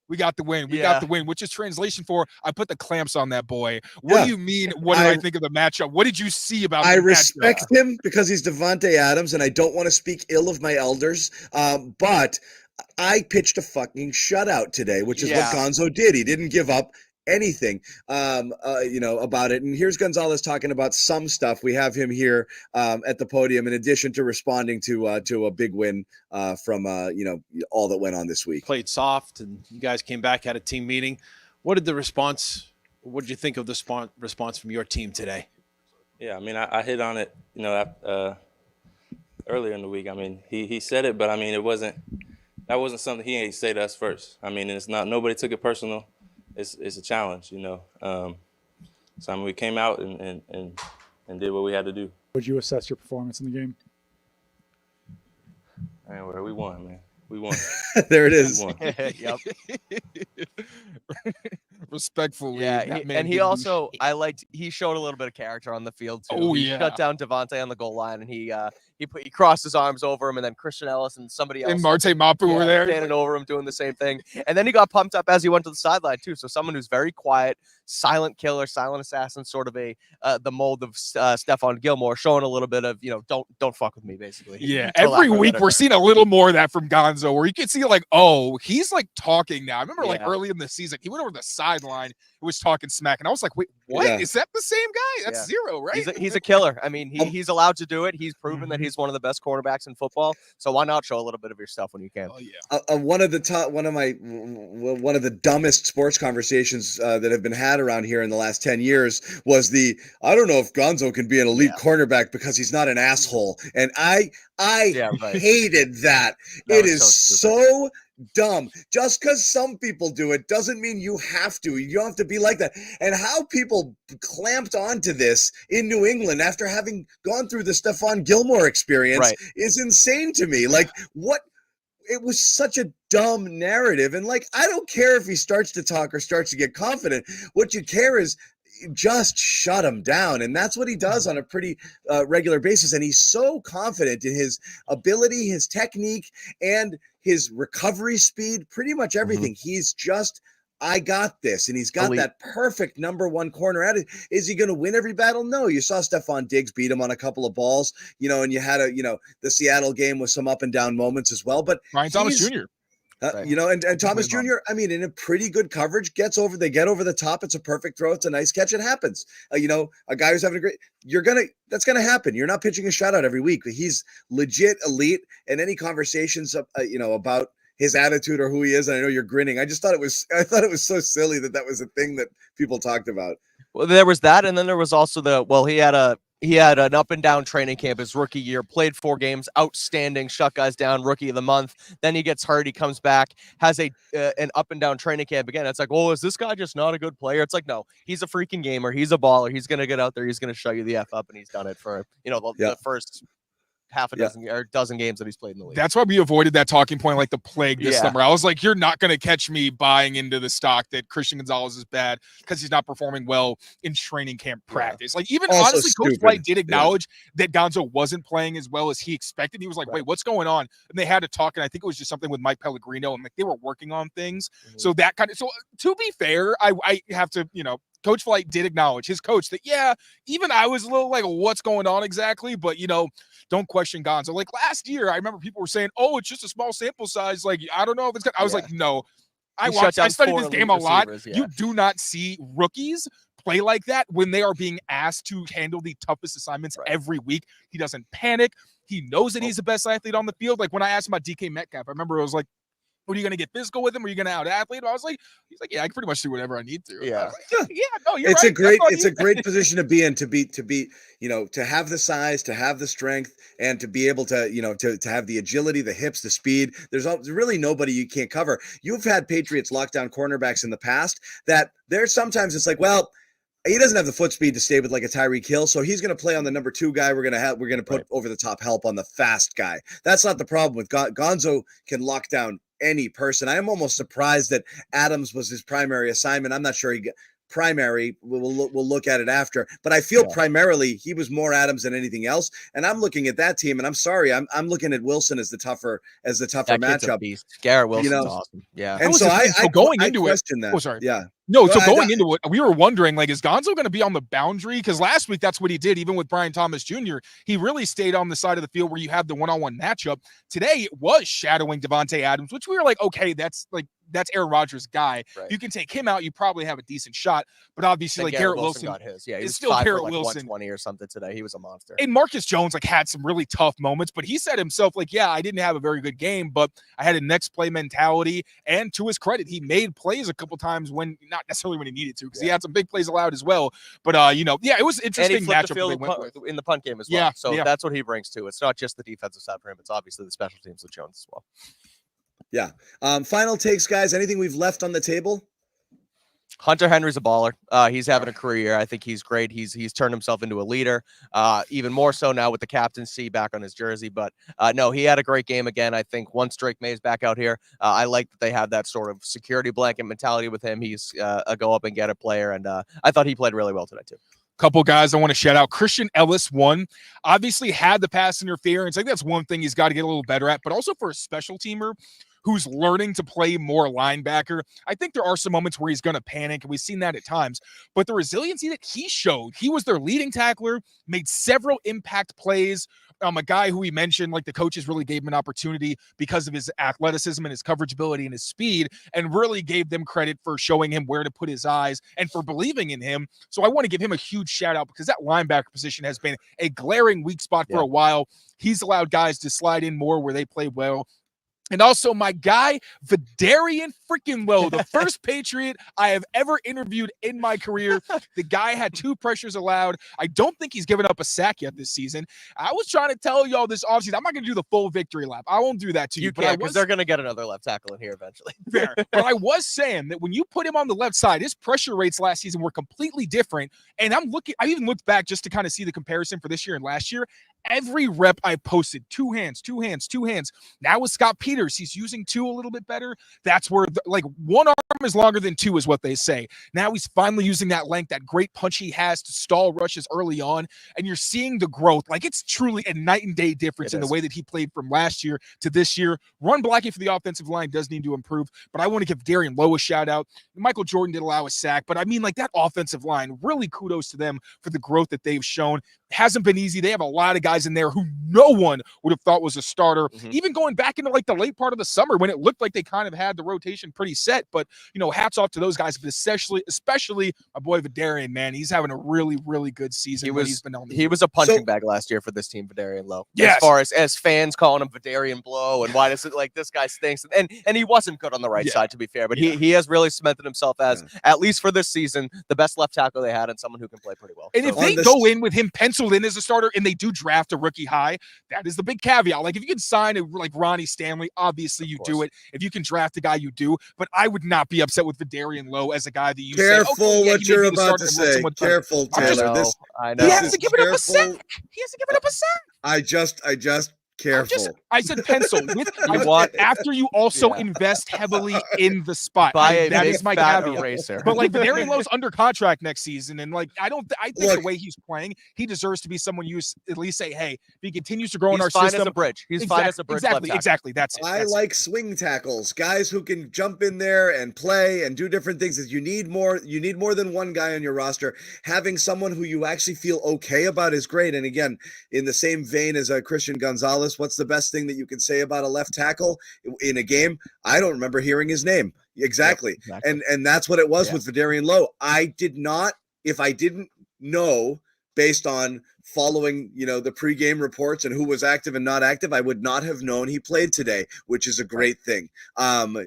we got the win. We got the win, which is translation for, I put the clamps on that boy. What do you mean? What did I think of the matchup? What did you see about I respect him because he's Devontae Adams, and I don't want to speak ill of my elders. But I pitched a fucking shutout today, which is what Gonzo did. He didn't give up anything, about it. And here's Gonzalez talking about some stuff. We have him here at the podium, in addition to responding to a big win from all that went on this week. Played soft, and you guys came back, had a team meeting. What did you think of the response from your team today? Yeah, I mean, I hit on it, earlier in the week. I mean, he said it, but I mean, that wasn't something he ain't say to us first. I mean, it's not, nobody took it personal. It's a challenge, So I mean, we came out and did what we had to do. Would you assess your performance in the game? Man, we won, man. We won. There it is. We won. Yep. Respectfully. Yeah, he showed a little bit of character on the field too. Oh, He yeah. shut down Devontae on the goal line, and he crossed his arms over him, and then Christian Ellis and somebody else And Marte Mapu were there. standing over him doing the same thing. And then he got pumped up as he went to the sideline too. So someone who's very quiet, silent killer, silent assassin, sort of the mold of Stephon Gilmore, showing a little bit of don't fuck with me, basically. Yeah, For lack every of a week better we're term. seeing a little more of that from Gonzo, where you can see like, oh, he's like talking now. I remember like Yeah. early in the season, he went over the sideline, he was talking smack, and I was like, wait, what? Yeah. Is that the same guy? That's Yeah. Zero, right? He's a killer. I mean, he's allowed to do it. He's proven that he's one of the best quarterbacks in football. So why not show a little bit of your stuff when you can? Oh yeah. One of the dumbest sports conversations that have been had around here in the last 10 years was I don't know if Gonzo can be an elite cornerback because he's not an asshole. And I hated that. It was is so so dumb. Just because some people do it doesn't mean you have to. You don't have to be like that. And how people clamped onto this in New England after having gone through the Stephon Gilmore experience is insane to me. Like, what? It was such a dumb narrative. And like, I don't care if he starts to talk or starts to get confident. What you care is just shut him down. And that's what he does on a pretty regular basis. And he's so confident in his ability, his technique, and his recovery speed, pretty much everything. He's just, I got this. And he's got Elite. that perfect number one corner at it. Is he going to win every battle? No. You saw Stephon Diggs beat him on a couple of balls, and you had the Seattle game with some up and down moments as well. But Ryan Thomas Jr. And Thomas Jr., I mean, in a pretty good coverage, they get over the top. It's a perfect throw. It's a nice catch. It happens. A guy who's having that's going to happen. You're not pitching a shutout every week. He's legit elite. And any conversations, about his attitude or who he is, and I know you're grinning. I thought it was so silly that was a thing that people talked about. Well, there was that, and then there was also he had an up and down training camp his rookie year, played 4 games, outstanding, shut guys down, rookie of the month. Then he gets hurt, he comes back, has an up and down training camp again. It's like, well, is this guy just not a good player? It's like, no, he's a freaking gamer. He's a baller. He's going to get out there. He's going to show you the F up, and he's done it for, the first half a dozen or dozen games that he's played in the league. That's why we avoided that talking point like the plague this summer. I was like, you're not going to catch me buying into the stock that Christian Gonzalez is bad because he's not performing well in training camp practice. Like, even Also honestly, Coach stupid. White did acknowledge that Gonzo wasn't playing as well as he expected. He was like, wait, what's going on? And they had to talk, and I think it was just something with Mike Pellegrino, and like they were working on things. So to be fair, I have to, Coach Flight did acknowledge, his coach, that, even I was a little like, what's going on exactly? But, don't question Gonzo. Like last year, I remember people were saying, oh, it's just a small sample size. Like, I don't know if it's good. I was like, no. I studied this game a lot. You do not see rookies play like that when they are being asked to handle the toughest assignments every week. He doesn't panic. He knows that he's the best athlete on the field. Like when I asked him about DK Metcalf, I remember it was like, what, are you going to get physical with him? Are you going to out athlete him? I was like, he's like, yeah, I can pretty much do whatever I need to. Yeah. No, you're It's right. a great position to be in, to be, to have the size, to have the strength, and to be able to, to have the agility, the hips, the speed. There's really nobody you can't cover. You've had Patriots lockdown cornerbacks in the past that there's sometimes it's like, well, he doesn't have the foot speed to stay with like a Tyreek Hill, so he's going to play on the number 2 guy. We're going to put over the top help on the fast guy. That's not the problem with Gonzo. Can lock down any person. I am almost surprised that Adams was his primary assignment. I'm not sure he got primary. We'll look at it after, but I feel primarily he was more Adams than anything else. And I'm looking at that team, and I'm sorry, I'm looking at Wilson as the tougher matchup. Garrett Wilson's awesome. Yeah. And so I going into question it. that. Oh, sorry. Yeah. No, so going into it, we were wondering, like, is Gonzo going to be on the boundary? Because last week, that's what he did, even with Brian Thomas Jr. He really stayed on the side of the field where you have the one-on-one matchup. Today, it was shadowing Devontae Adams, which we were like, okay, that's Aaron Rodgers' guy. Right. If you can take him out, you probably have a decent shot. But obviously, like Garrett Wilson got his. Yeah, he is was still 5 Garrett for like Wilson 120 or something today. He was a monster. And Marcus Jones like had some really tough moments, but he said himself, like, yeah, I didn't have a very good game, but I had a next play mentality. And to his credit, he made plays a couple times when not necessarily when he needed to, because he had some big plays allowed as well. But it was an interesting matchup in the punt game as well. Yeah, so that's what he brings too. It's not just the defensive side for him; it's obviously the special teams with Jones as well. Yeah. Final takes, guys. Anything we've left on the table? Hunter Henry's a baller. He's having a career year. I think he's great. He's turned himself into a leader, even more so now with the captaincy back on his jersey. But no, he had a great game again. I think once Drake Maye's back out here, I like that they have that sort of security blanket mentality with him. He's a go up and get it player, and I thought he played really well today too. Couple guys I want to shout out. Christian Ellis, obviously had the pass interference. I think that's one thing he's got to get a little better at, but also for a special teamer who's learning to play more linebacker, I think there are some moments where he's going to panic, and we've seen that at times. But the resiliency that he showed, he was their leading tackler, made several impact plays. A guy who we mentioned, like the coaches really gave him an opportunity because of his athleticism and his coverage ability and his speed, and really gave them credit for showing him where to put his eyes and for believing in him. So I want to give him a huge shout out because that linebacker position has been a glaring weak spot for a while. He's allowed guys to slide in more where they play well. And also my guy, Vedarian freaking Lowe, the first Patriot I have ever interviewed in my career. The guy had 2 pressures allowed. I don't think he's given up a sack yet this season. I was trying to tell y'all this offseason, I'm not going to do the full victory lap. I won't do that to you. You can't, because they're going to get another left tackle in here eventually. Fair. But I was saying that when you put him on the left side, his pressure rates last season were completely different. And I even looked back just to kind of see the comparison for this year and last year. Every rep I posted, 2 hands, 2 hands, 2 hands. Now with Scott Peters, he's using 2 a little bit better. That's where, one arm is longer than 2 is what they say. Now he's finally using that length, that great punch he has to stall rushes early on. And you're seeing the growth. Like, it's truly a night and day difference in the way that he played from last year to this year. Run blocking for the offensive line does need to improve. But I want to give Vedarian Lowe a shout out. Michael Jordan did allow a sack. But I mean, like, that offensive line, really kudos to them for the growth that they've shown. It hasn't been easy. They have a lot of guys in there who no one would have thought was a starter. Even going back into like the late part of the summer when it looked like they kind of had the rotation pretty set. But, hats off to those guys, but especially my boy Vedarian, man. He's having a really, really good season. He was a punching bag last year for this team, Vedarian Lowe. Yes. As far as fans calling him Vedarian Blow and why does it like this guy stinks. And he wasn't good on the right side, to be fair, but he has really cemented himself as, at least for this season, the best left tackle they had and someone who can play pretty well. And if they go in with him penciled in as a starter and they do draft a rookie high, that is the big caveat. Like, if you can sign like Ronnie Stanley, obviously you do it. If you can draft a guy, you do. But I would not be upset with Vedarian Lowe as a guy that you say, what you're about to say. Careful, Taylor. I know. He hasn't given up a sack. I just careful. I said pencil. After you also invest heavily in the spot. That is my caveat. Eraser. But like Vedarian Lowe's under contract next season, and like I think the way he's playing, he deserves to be someone you at least say, hey, if he continues to grow in our system, as a bridge. He's fine as a bridge. Exactly. That's it. I like swing tackles, guys who can jump in there and play and do different things. You need more than one guy on your roster. Having someone who you actually feel okay about is great. And again, in the same vein as Christian Gonzalez, what's the best thing that you can say about a left tackle in a game? I don't remember hearing his name. Exactly. And that's what it was with Vedarian Lowe. If I didn't know, based on following, the pregame reports and who was active and not active, I would not have known he played today, which is a great thing.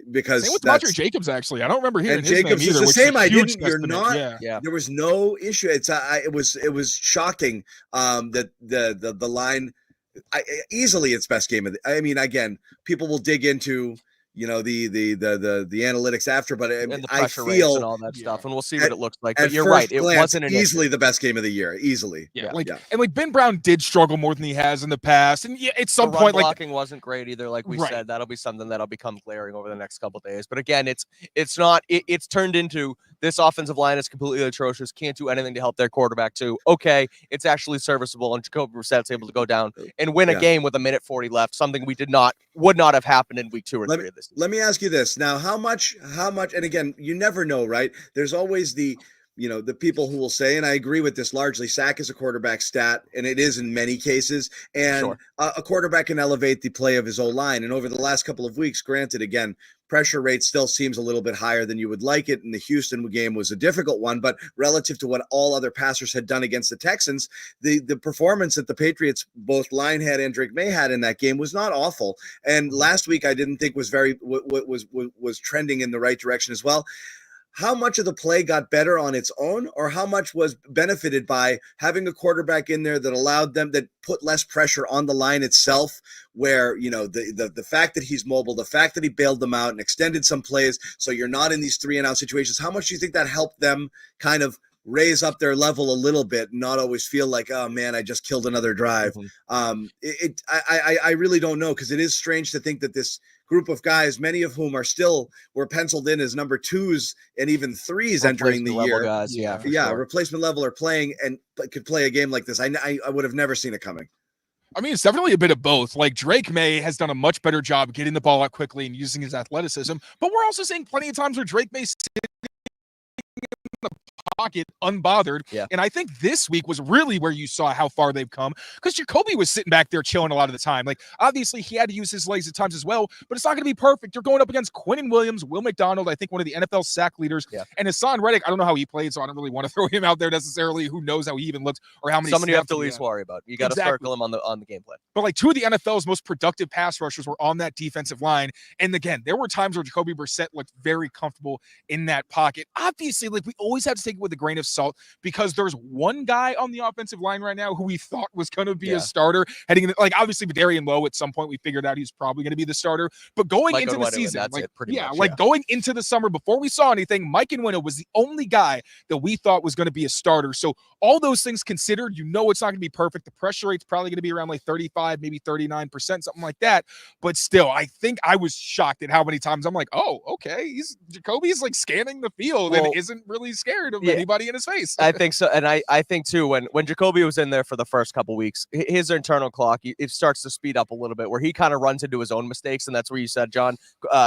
Because same with Montre Jacobs, actually. I don't remember hearing his Jacobs name either, is the same. I didn't. You're not. There was no issue. It was shocking that the line. Easily its best game of the. I mean, again, people will dig into the analytics after, but I feel and all that stuff, and we'll see what it looks like. But you're right; it wasn't easily the best game of the year. Easily, and Ben Brown did struggle more than he has in the past, and at some point, blocking wasn't great either. Like we said, that'll be something that'll become glaring over the next couple of days. But again, it's turned into this offensive line is completely atrocious, can't do anything to help their quarterback too. Okay, it's actually serviceable, and Jacoby Brissett's able to go down and win a game with a minute 40 left, something would not have happened in week 2 or 3 of this season. Let me ask you this. Now, how much, and again, you never know, right? There's always the people who will say, and I agree with this largely, sack is a quarterback stat, and it is in many cases, and a quarterback can elevate the play of his O-line. And over the last couple of weeks, granted, again, pressure rate still seems a little bit higher than you would like it, and the Houston game was a difficult one, but relative to what all other passers had done against the Texans, the performance that the Patriots, both line had and Drake Maye had in that game, was not awful. And last week I didn't think was was trending in the right direction as well. How much of the play got better on its own, or how much was benefited by having a quarterback in there that allowed them, that put less pressure on the line itself, where, the fact that he's mobile, the fact that he bailed them out and extended some plays so you're not in these 3-and-out situations, how much do you think that helped them kind of raise up their level a little bit and not always feel like, oh man, I just killed another drive? I really don't know, because it is strange to think that this group of guys, many of whom were penciled in as number 2s and even 3s entering the year. Guys, replacement level are playing and could play a game like this. I would have never seen it coming. I mean, it's definitely a bit of both. Like, Drake Maye has done a much better job getting the ball out quickly and using his athleticism, but we're also seeing plenty of times where Drake Maye pocket unbothered. And I think this week was really where you saw how far they've come, because Jacoby was sitting back there chilling a lot of the time. Like, obviously he had to use his legs at times as well, but it's not going to be perfect. You're going up against Quinnen Williams, Will McDonald, I think one of the NFL sack leaders, and Hassan Reddick. I don't know how he played, so I don't really want to throw him out there necessarily. Who knows how he even looked or how many. Someone you have to at least worry about. You got to circle him on the game plan. But like, 2 of the NFL's most productive pass rushers were on that defensive line. And again, there were times where Jacoby Brissett looked very comfortable in that pocket. Obviously, like, we always have to take it with a grain of salt, because there's one guy on the offensive line right now who we thought was going to be a starter heading in. Like, obviously Vedarian Lowe, at some point we figured out he's probably going to be the starter, but going into the season, going into the summer, before we saw anything, Mike Kadlick was the only guy that we thought was going to be a starter. So all those things considered, it's not going to be perfect. The pressure rate's probably going to be around like 35, maybe 39%, something like that. But still, I think I was shocked at how many times I'm like, oh, okay, Jacoby's like scanning the field and isn't really scared of anybody in his face. I think so. And I think too, when Jacoby was in there for the first couple weeks, his internal clock, it starts to speed up a little bit, where he kind of runs into his own mistakes. And that's where you said, John,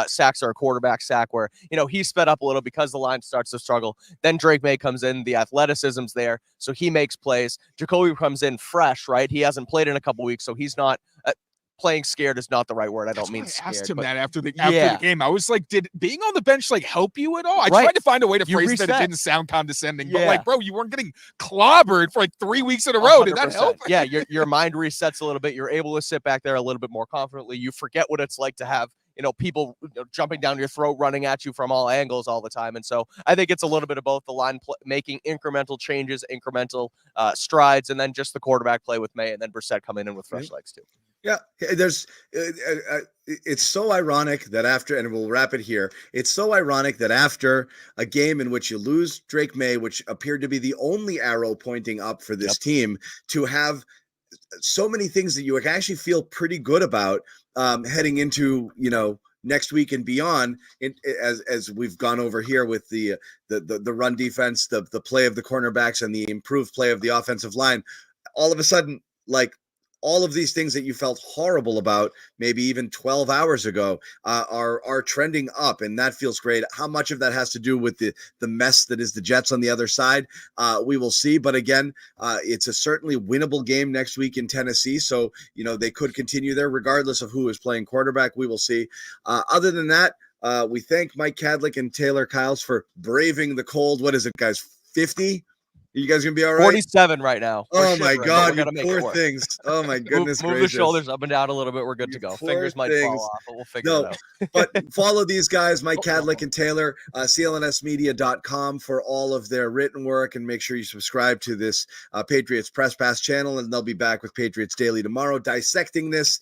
sacks are a quarterback sack, where, he sped up a little because the line starts to struggle. Then Drake Maye comes in, the athleticism's there, so he makes plays. Jacoby comes in fresh, right? He hasn't played in a couple weeks, so he's not playing scared is not the right word. I don't mean scared. I asked him that after the game. I was like, did being on the bench like help you at all? I tried to find a way to phrase that it didn't sound condescending, but like, bro, you weren't getting clobbered for like 3 weeks in a row. 100%. Did that help? Yeah, your mind resets a little bit. You're able to sit back there a little bit more confidently. You forget what it's like to have people jumping down your throat, running at you from all angles all the time. And so I think it's a little bit of both, the line making incremental changes, incremental strides, and then just the quarterback play with Maye, and then Brissett coming in with fresh legs too. Yeah, it's so ironic that after, and we'll wrap it here, it's so ironic that after a game in which you lose Drake Maye, which appeared to be the only arrow pointing up for this team, to have so many things that you actually feel pretty good about heading into, next week and beyond, as we've gone over here with the run defense, the play of the cornerbacks, and the improved play of the offensive line. All of a sudden, like, all of these things that you felt horrible about maybe even 12 hours ago are trending up, and that feels great. How much of that has to do with the mess that is the Jets on the other side, we will see. But again, it's a certainly winnable game next week in Tennessee, so they could continue there regardless of who is playing quarterback. We will see. Other than that, we thank Mike Kadlick and Taylor Kyles for braving the cold. What is it, guys? 50? You guys gonna be all right? 47 right now. Oh my God, you poor things. Oh my goodness move gracious. the shoulders up and down a little bit. We're good to go. Fingers might fall off, but we'll figure it out. But follow these guys, Mike Kadlick and Taylor, CLNSmedia.com for all of their written work, and make sure you subscribe to this Patriots Press Pass channel, and they'll be back with Patriots Daily tomorrow, dissecting this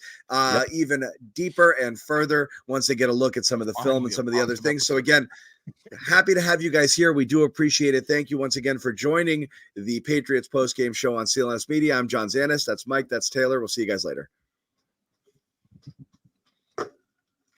even deeper and further once they get a look at some of the film and some of the other things. So again, happy to have you guys here. We do appreciate it. Thank you once again for joining the Patriots Postgame Show on CLNS Media. I'm John Zannis. That's Mike. That's Taylor. We'll see you guys later.